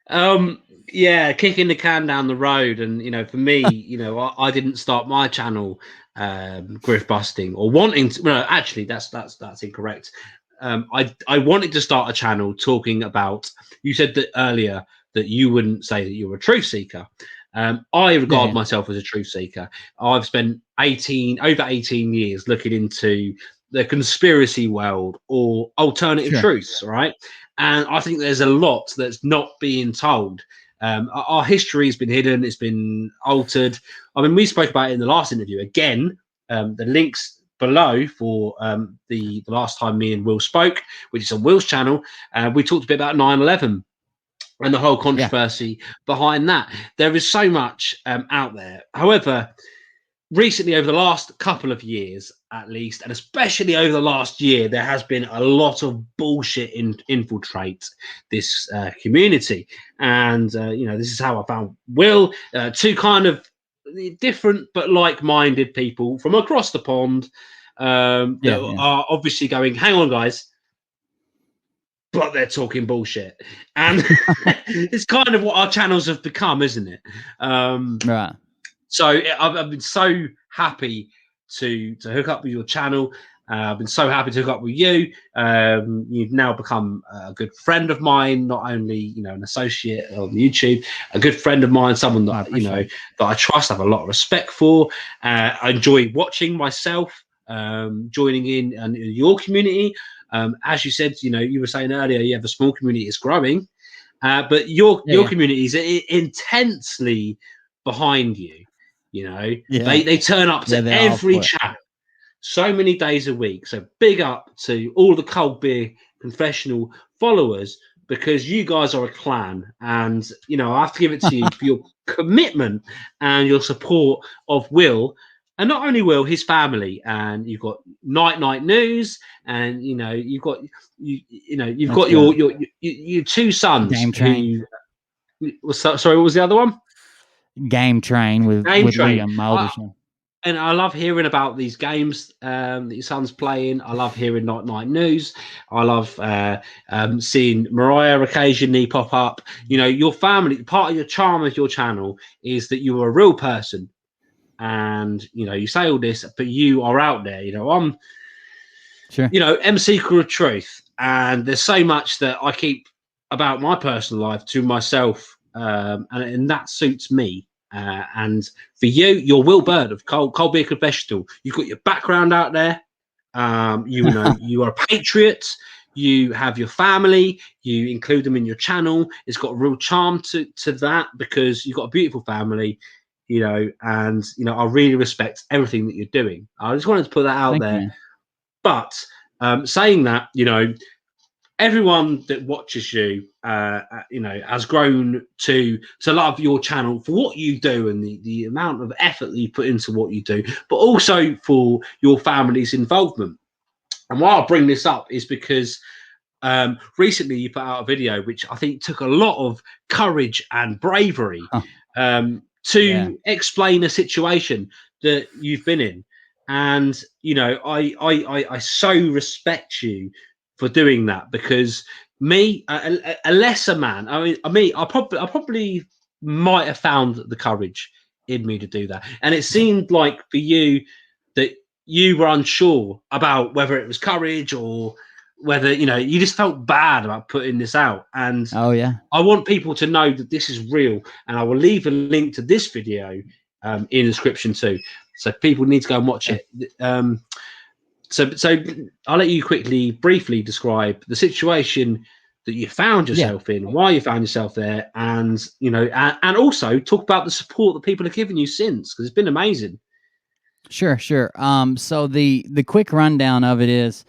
Um, yeah, kicking the can down the road, and for me, I didn't start my channel grift busting or wanting to. No, actually, that's incorrect. I wanted to start a channel talking about. You said that earlier that you wouldn't say that you're a truth seeker. I regard Yeah. myself as a truth seeker. I've spent over 18 years looking into the conspiracy world or alternative Sure. truths, right? And I think there's a lot that's not being told. Our history has been hidden, it's been altered. I mean, we spoke about it in the last interview. Again, the links below for the last time me and Will spoke, which is on Will's channel. We talked a bit about 9/11 and the whole Yeah. controversy behind that. There is so much out there. However, recently, over the last couple of years at least, and especially over the last year, there has been a lot of bullshit infiltrate this community. And this is how I found Will, two kind of different but like-minded people from across the pond that are obviously going, hang on guys, but they're talking bullshit. And it's kind of what our channels have become, isn't it? Right. So I've been so happy to hook up with your channel. I've been so happy to hook up with you. You've now become a good friend of mine, not only an associate on YouTube, a good friend of mine, someone that that I trust, have a lot of respect for. I enjoy watching myself, joining in and your community. As you said, you were saying earlier, you have a small community, it's growing, but your community is intensely behind you. They turn up to every chat so many days a week. So big up to all the Cold Beer Confessional followers, because you guys are a clan, and I have to give it to you for your commitment and your support of Will, and not only Will, his family. And you've got night news, and you've got your two sons Game Train. who. Sorry, what was the other one? Game Train with Train. Liam, my older son. And I love hearing about these games that your son's playing. I love hearing night news. I love seeing Mariah occasionally pop up. Your family, part of your charm of your channel is that you're a real person. And, you say all this, but you are out there. I'm, MC of truth. And there's so much that I keep about my personal life to myself. And that suits me. And for you, you're Will Bird of Cold Beer Confessional. You've got your background out there. You are a patriot. You have your family. You include them in your channel. It's got a real charm to that, because you've got a beautiful family. And I really respect everything that you're doing. I just wanted to put that out there. You. But saying that, everyone that watches you, has grown to love your channel for what you do and the amount of effort that you put into what you do, but also for your family's involvement. And why I bring this up is because recently you put out a video which I think took a lot of courage and bravery to explain a situation that you've been in. And I so respect you for doing that, because me, a lesser man, I probably might have found the courage in me to do that. And it seemed like for you that you were unsure about whether it was courage or whether you just felt bad about putting this out. And I want people to know that this is real, and I will leave a link to this video in the description too, so people need to go and watch it. So I'll let you briefly describe the situation that you found yourself in, why you found yourself there, and and also talk about the support that people have given you since, because it's been amazing. Sure. So the quick rundown of it is,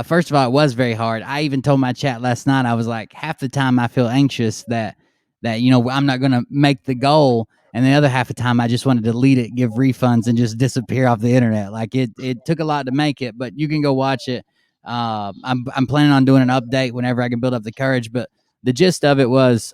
first of all, it was very hard. I even told my chat last night, I was like, half the time I feel anxious that I'm not going to make the goal, and the other half the time I just want to delete it, give refunds, and just disappear off the internet. Like it took a lot to make it, but you can go watch it. I'm planning on doing an update whenever I can build up the courage. But the gist of it was,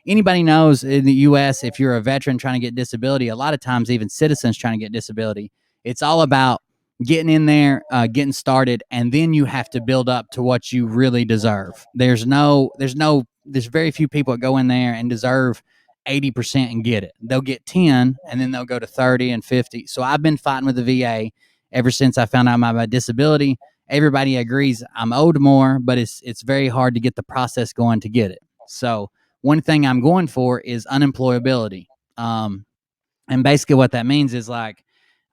anybody knows in the U.S., if you're a veteran trying to get disability, a lot of times even citizens trying to get disability, it's all about getting in there, getting started, and then you have to build up to what you really deserve. There's very few people that go in there and deserve 80% and get it. They'll get 10, and then they'll go to 30 and 50. So I've been fighting with the VA ever since I found out my disability. Everybody agrees I'm owed more, but it's very hard to get the process going to get it. So one thing I'm going for is unemployability. And basically what that means is, like,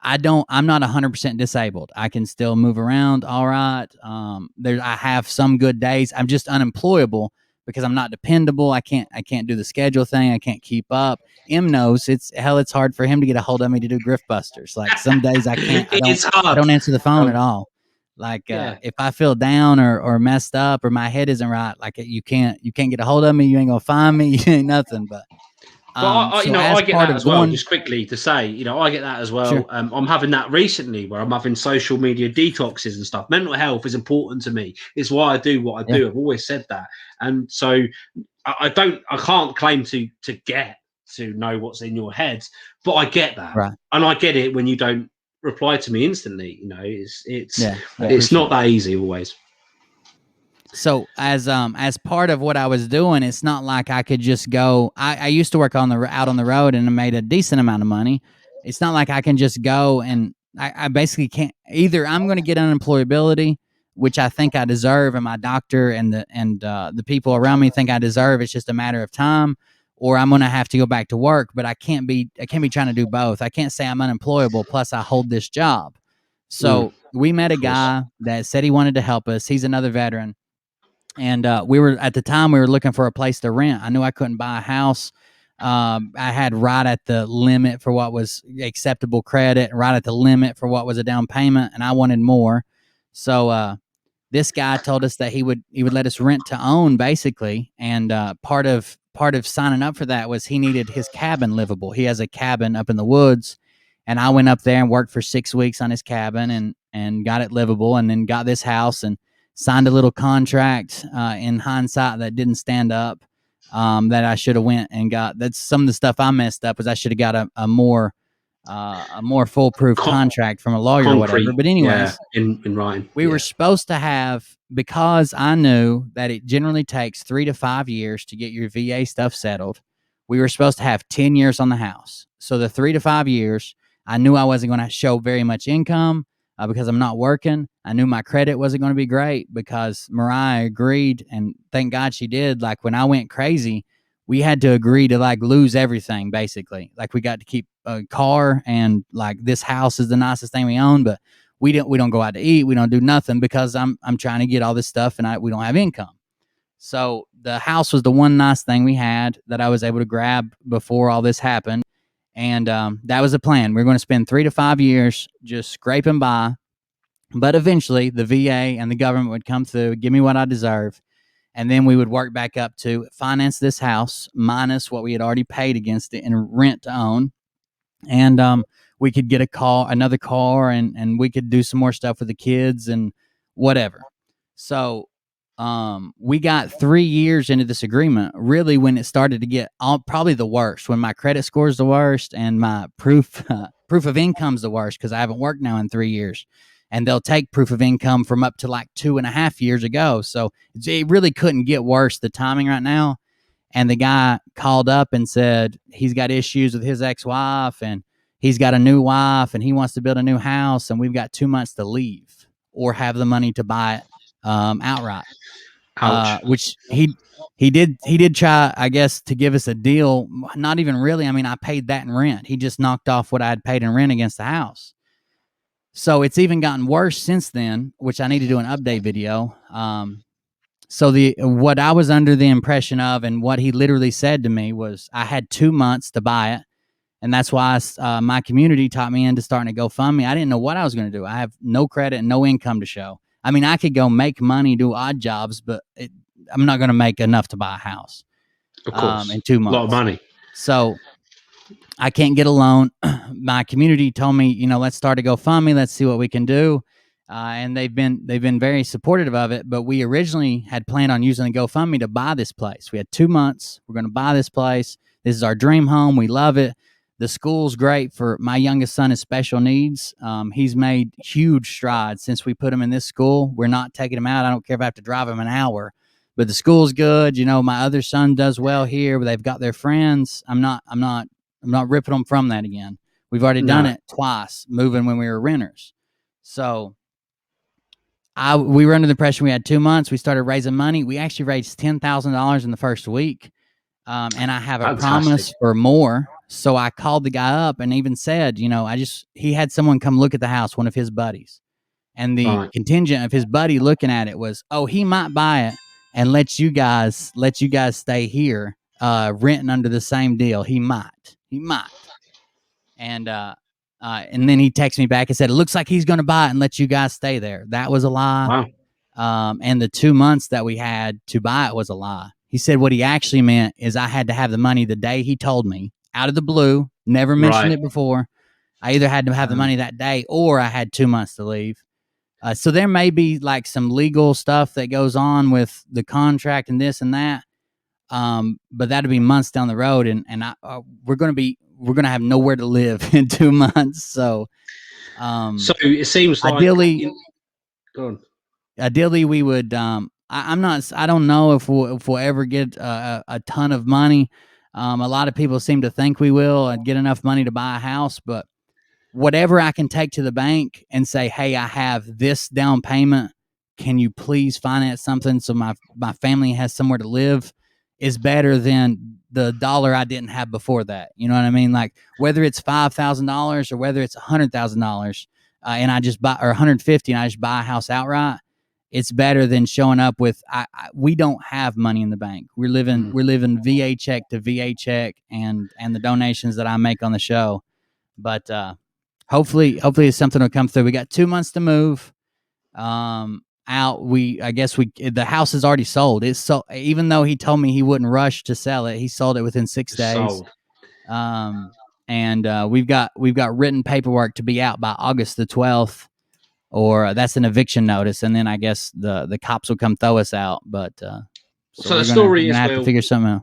I'm not 100% disabled. I can still move around all right. I have some good days. I'm just unemployable because I'm not dependable. I can't do the schedule thing. I can't keep up. M knows it's hard for him to get a hold of me to do Griftbusters. Like, some days I can't. I don't answer the phone at all. Like, if I feel down or messed up or my head isn't right, like, you can't get a hold of me. You ain't gonna find me. You ain't nothing. But I get that as well. Just quickly to say, I get that as well. Sure. I'm having that recently, where I'm having social media detoxes and stuff. Mental health is important to me. It's why I do what I do. I've always said that, and so I can't claim to get to know what's in your head, but I get that, right. And I get it when you don't reply to me instantly. It's not that easy always. So as part of what I was doing, it's not like I could just go. I used to work out on the road and I made a decent amount of money. It's not like I can just go, and I basically can't. Either I'm going to get unemployability, which I think I deserve, and my doctor and the people around me think I deserve. It's just a matter of time, or I'm going to have to go back to work. But I can't be trying to do both. I can't say I'm unemployable plus I hold this job. So we met a guy that said he wanted to help us. He's another veteran. And we were looking for a place to rent. I knew I couldn't buy a house. I had right at the limit for what was acceptable credit, right at the limit for what was a down payment, and I wanted more. So this guy told us that he would let us rent to own, basically. And part of signing up for that was he needed his cabin livable. He has a cabin up in the woods, and I went up there and worked for 6 weeks on his cabin and got it livable, and then got this house and signed a little contract in hindsight that didn't stand up, that I should have went and got. That's some of the stuff I messed up, was I should have got a more foolproof contract from a lawyer or whatever. But anyways, in writing. We were supposed to have, because I knew that it generally takes 3 to 5 years to get your VA stuff settled. We were supposed to have 10 years on the house. So the 3 to 5 years, I knew I wasn't going to show very much income because I'm not working. I knew my credit wasn't going to be great because Mariah agreed, and thank God she did. Like, when I went crazy, we had to agree to, like, lose everything, basically. Like, we got to keep a car, and, like, this house is the nicest thing we own, but we don't go out to eat. We don't do nothing because I'm trying to get all this stuff, and we don't have income. So the house was the one nice thing we had that I was able to grab before all this happened. And that was the plan. We were going to spend 3 to 5 years just scraping by. But eventually, the VA and the government would come through, give me what I deserve, and then we would work back up to finance this house minus what we had already paid against it in rent to own, and we could get another car, and we could do some more stuff with the kids and whatever. So we got 3 years into this agreement, really, when it started to get probably the worst, when my credit score is the worst and my proof of income's the worst, because I haven't worked now in 3 years, and they'll take proof of income from up to like 2.5 years ago. So it really couldn't get worse, the timing right now. And the guy called up and said he's got issues with his ex-wife, and he's got a new wife, and he wants to build a new house, and we've got 2 months to leave or have the money to buy it outright. Ouch. Which he did try, I guess, to give us a deal. Not even really. I mean, I paid that in rent. He just knocked off what I had paid in rent against the house. So it's even gotten worse since then, which I need to do an update video. So what I was under the impression of, and what he literally said to me, was I had 2 months to buy it, and that's why my community taught me into starting a GoFundMe. I didn't know what I was going to do. I have no credit and no income to show. I mean, I could go make money, do odd jobs, but I'm not going to make enough to buy a house. Of course, in 2 months. A lot of money. So I can't get a loan. My community told me, let's start a GoFundMe. Let's see what we can do. And they've been very supportive of it. But we originally had planned on using the GoFundMe to buy this place. We had 2 months. We're going to buy this place. This is our dream home. We love it. The school's great for my youngest son, is special needs. He's made huge strides since we put him in this school. We're not taking him out. I don't care if I have to drive him an hour. But the school's good. My other son does well here. They've got their friends. I'm not ripping them from that again. We've already done it twice, moving when we were renters. So we were under the impression we had 2 months. We started raising money. We actually raised $10,000 in the first week. And I have a promise for more. So I called the guy up and even said, he had someone come look at the house, one of his buddies. And the contingent of his buddy looking at it was, he might buy it and let you guys stay here, renting under the same deal. He might. And then he texted me back and said, it looks like he's going to buy it and let you guys stay there. That was a lie. Wow. And the 2 months that we had to buy it was a lie. He said what he actually meant is I had to have the money the day he told me, out of the blue, never mentioned it before. I either had to have the money that day or I had 2 months to leave. So there may be like some legal stuff that goes on with the contract and this and that. But that'll be months down the road, and we're going to have nowhere to live in 2 months. So it seems like ideally we would, I don't know if we'll ever get a ton of money. A lot of people seem to think we will and get enough money to buy a house, but whatever I can take to the bank and say, hey, I have this down payment. Can you please finance something so my family has somewhere to live, is better than the dollar I didn't have before that. You know what I mean? Like whether it's $5,000 or whether it's $100,000 and I just buy, or $150,000 and I just buy a house outright, it's better than showing up with, we don't have money in the bank. We're living VA check to VA check and the donations that I make on the show. But hopefully it's something will come through. We got 2 months to move out. The house is already sold. It's so, even though he told me he wouldn't rush to sell it, he sold it within 6 days. And we've got written paperwork to be out by August the 12th, or that's an eviction notice, and then I guess the cops will come throw us out. But so the story is, have to figure something out.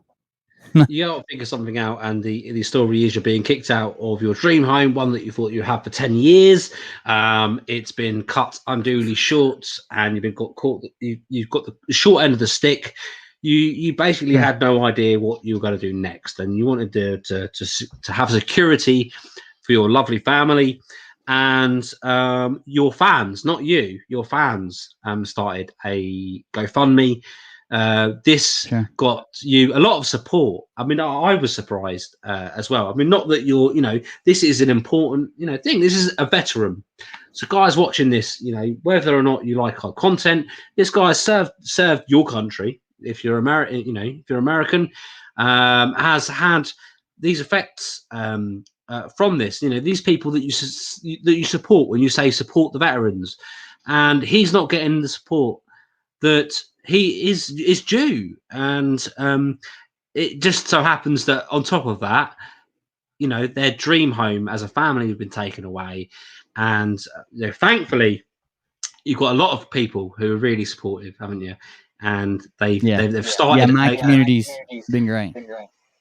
You got to figure something out, and the story is you're being kicked out of your dream home, one that you thought you had for 10 years. It's been cut unduly short, and you've been got caught. You've got the short end of the stick. You basically had no idea what you were going to do next, and you wanted to have security for your lovely family. And your fans, not you, your fans started a GoFundMe. This got you a lot of support. I mean, I was surprised as well. I mean, not that you're, this is an important, thing. This is a veteran. So guys watching this, whether or not you like our content, this guy served your country. If you're American, has had these effects from this. These people that you support when you say support the veterans and he's not getting the support that he is due. And it just so happens that on top of that, their dream home as a family have been taken away, and thankfully you've got a lot of people who are really supportive, haven't you? And they've started. Yeah, my community's been great.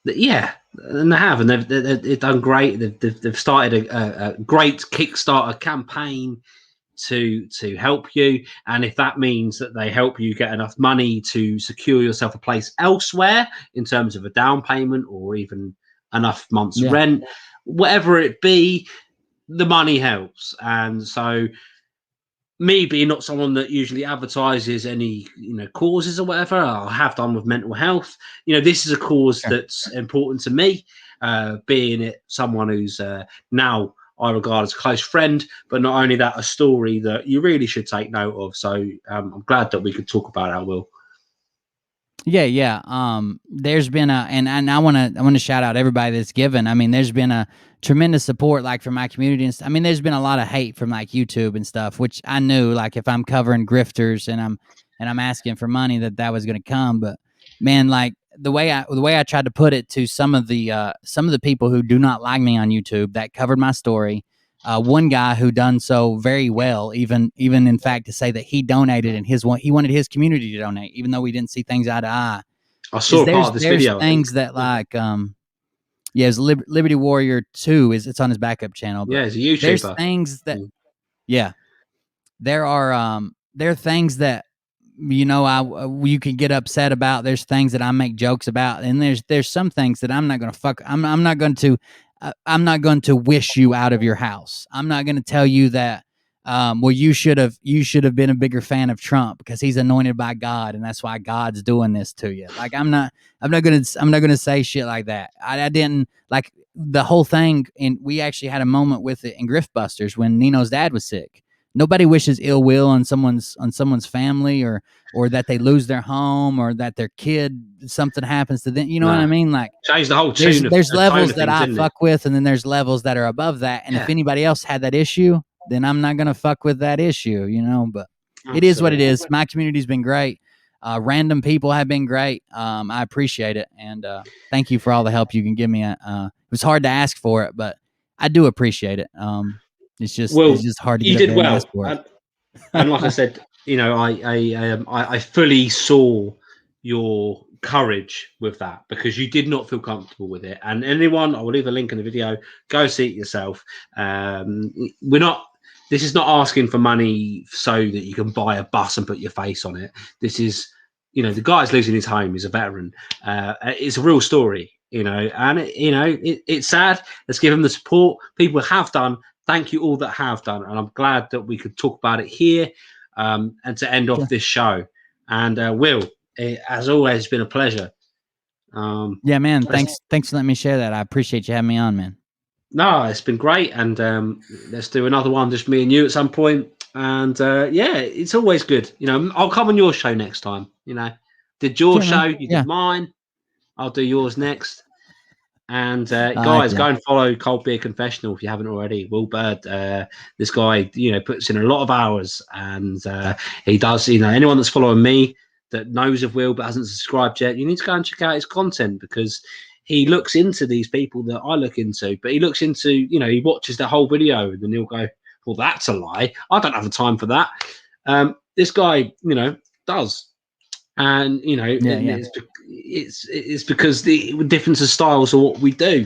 Yeah, and they have, and they've done great. They've started a great Kickstarter campaign to help you, and if that means that they help you get enough money to secure yourself a place elsewhere in terms of a down payment or even enough months rent, whatever it be, the money helps. And so, me being not someone that usually advertises any causes or whatever, I have done with mental health. This is a cause that's important to me, being it someone who's now I regard as a close friend, but not only that, a story that you really should take note of. So I'm glad that we could talk about that, Will. Yeah. There's been and I want to shout out everybody that's given. I mean, there's been a tremendous support, like, from my community and stuff. I mean, there's been a lot of hate from, like, YouTube and stuff, which I knew, like, if I'm covering grifters and I'm asking for money, that was going to come. But man, like, the way I tried to put it to some of the people who do not like me on YouTube that covered my story. One guy who done so very well, even in fact, to say that he donated and he wanted his community to donate, even though we didn't see things eye to eye. I saw part of this video. There's things that, like, it's Liberty Warrior 2 it's on his backup channel. But he's a YouTuber. There's things that, there are things that you can get upset about. There's things that I make jokes about, and there's some things that I'm not going to fuck. I'm not going to wish you out of your house. I'm not going to tell you that, well, you should have been a bigger fan of Trump because he's anointed by God, and that's why God's doing this to you. Like, I'm not going to say shit like that. I didn't like the whole thing. And we actually had a moment with it in Griftbusters when Nino's dad was sick. Nobody wishes ill will on someone's family, or that they lose their home, or that their kid, something happens to them. You know what I mean? Like, change the whole tune. There's levels that I fuck with, and then there's levels that are above that. And if anybody else had that issue, then I'm not gonna fuck with that issue. But It is what it is. My community's been great. Random people have been great. I appreciate it, and thank you for all the help you can give me. It was hard to ask for it, but I do appreciate it. It's just hard to get up there and ask for it. And like I said, I fully saw your courage with that, because you did not feel comfortable with it. And anyone, I will leave a link in the video, go see it yourself. This is not asking for money so that you can buy a bus and put your face on it. This is, the guy's losing his home. He's a veteran. It's a real story, and it's sad. Let's give him the support people have done. Thank you all that have done, and I'm glad that we could talk about it here, and to end off this show. And Will, it has always been a pleasure. Yeah, man. Thanks for letting me share that. I appreciate you having me on, man. No, it's been great, and let's do another one, just me and you at some point. And it's always good. I'll come on your show next time. Did your show, you did mine. I'll do yours next. And guys, go and follow Cold Beer Confessional if you haven't already. Will Bird, this guy, puts in a lot of hours, and he does. Anyone that's following me that knows of Will but hasn't subscribed yet, you need to go and check out his content, because he looks into these people that I look into. But he looks into, he watches the whole video, and then he'll go, "Well, that's a lie. I don't have the time for that." This guy, does. And it's because the difference of styles are what we do.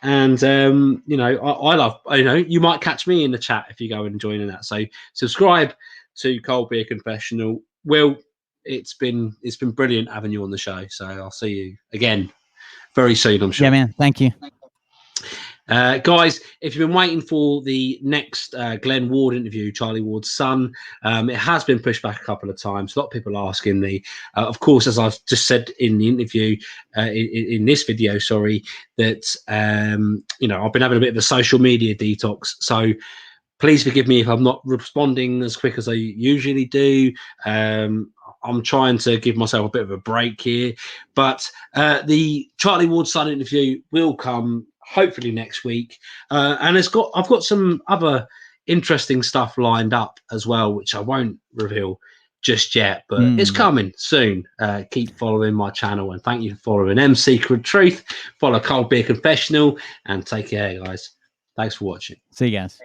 And I love, you might catch me in the chat if you go and join in that. So subscribe to Cold Beer Confessional. Will, it's been brilliant having you on the show. So I'll see you again very soon, I'm sure. Yeah, man. Thank you. Guys, if you've been waiting for the next Glenn Ward interview, Charlie Ward's son, it has been pushed back a couple of times. A lot of people are asking me. Of course, as I've just said in the interview, in this video, that I've been having a bit of a social media detox. So please forgive me if I'm not responding as quick as I usually do. I'm trying to give myself a bit of a break here, but the Charlie Ward's son interview will come hopefully next week, and I've got some other interesting stuff lined up as well, which I won't reveal just yet, but it's coming soon. Keep following my channel, and thank you for following M Secret Truth. Follow Cold Beer Confessional, and take care, guys. Thanks for watching. See you guys.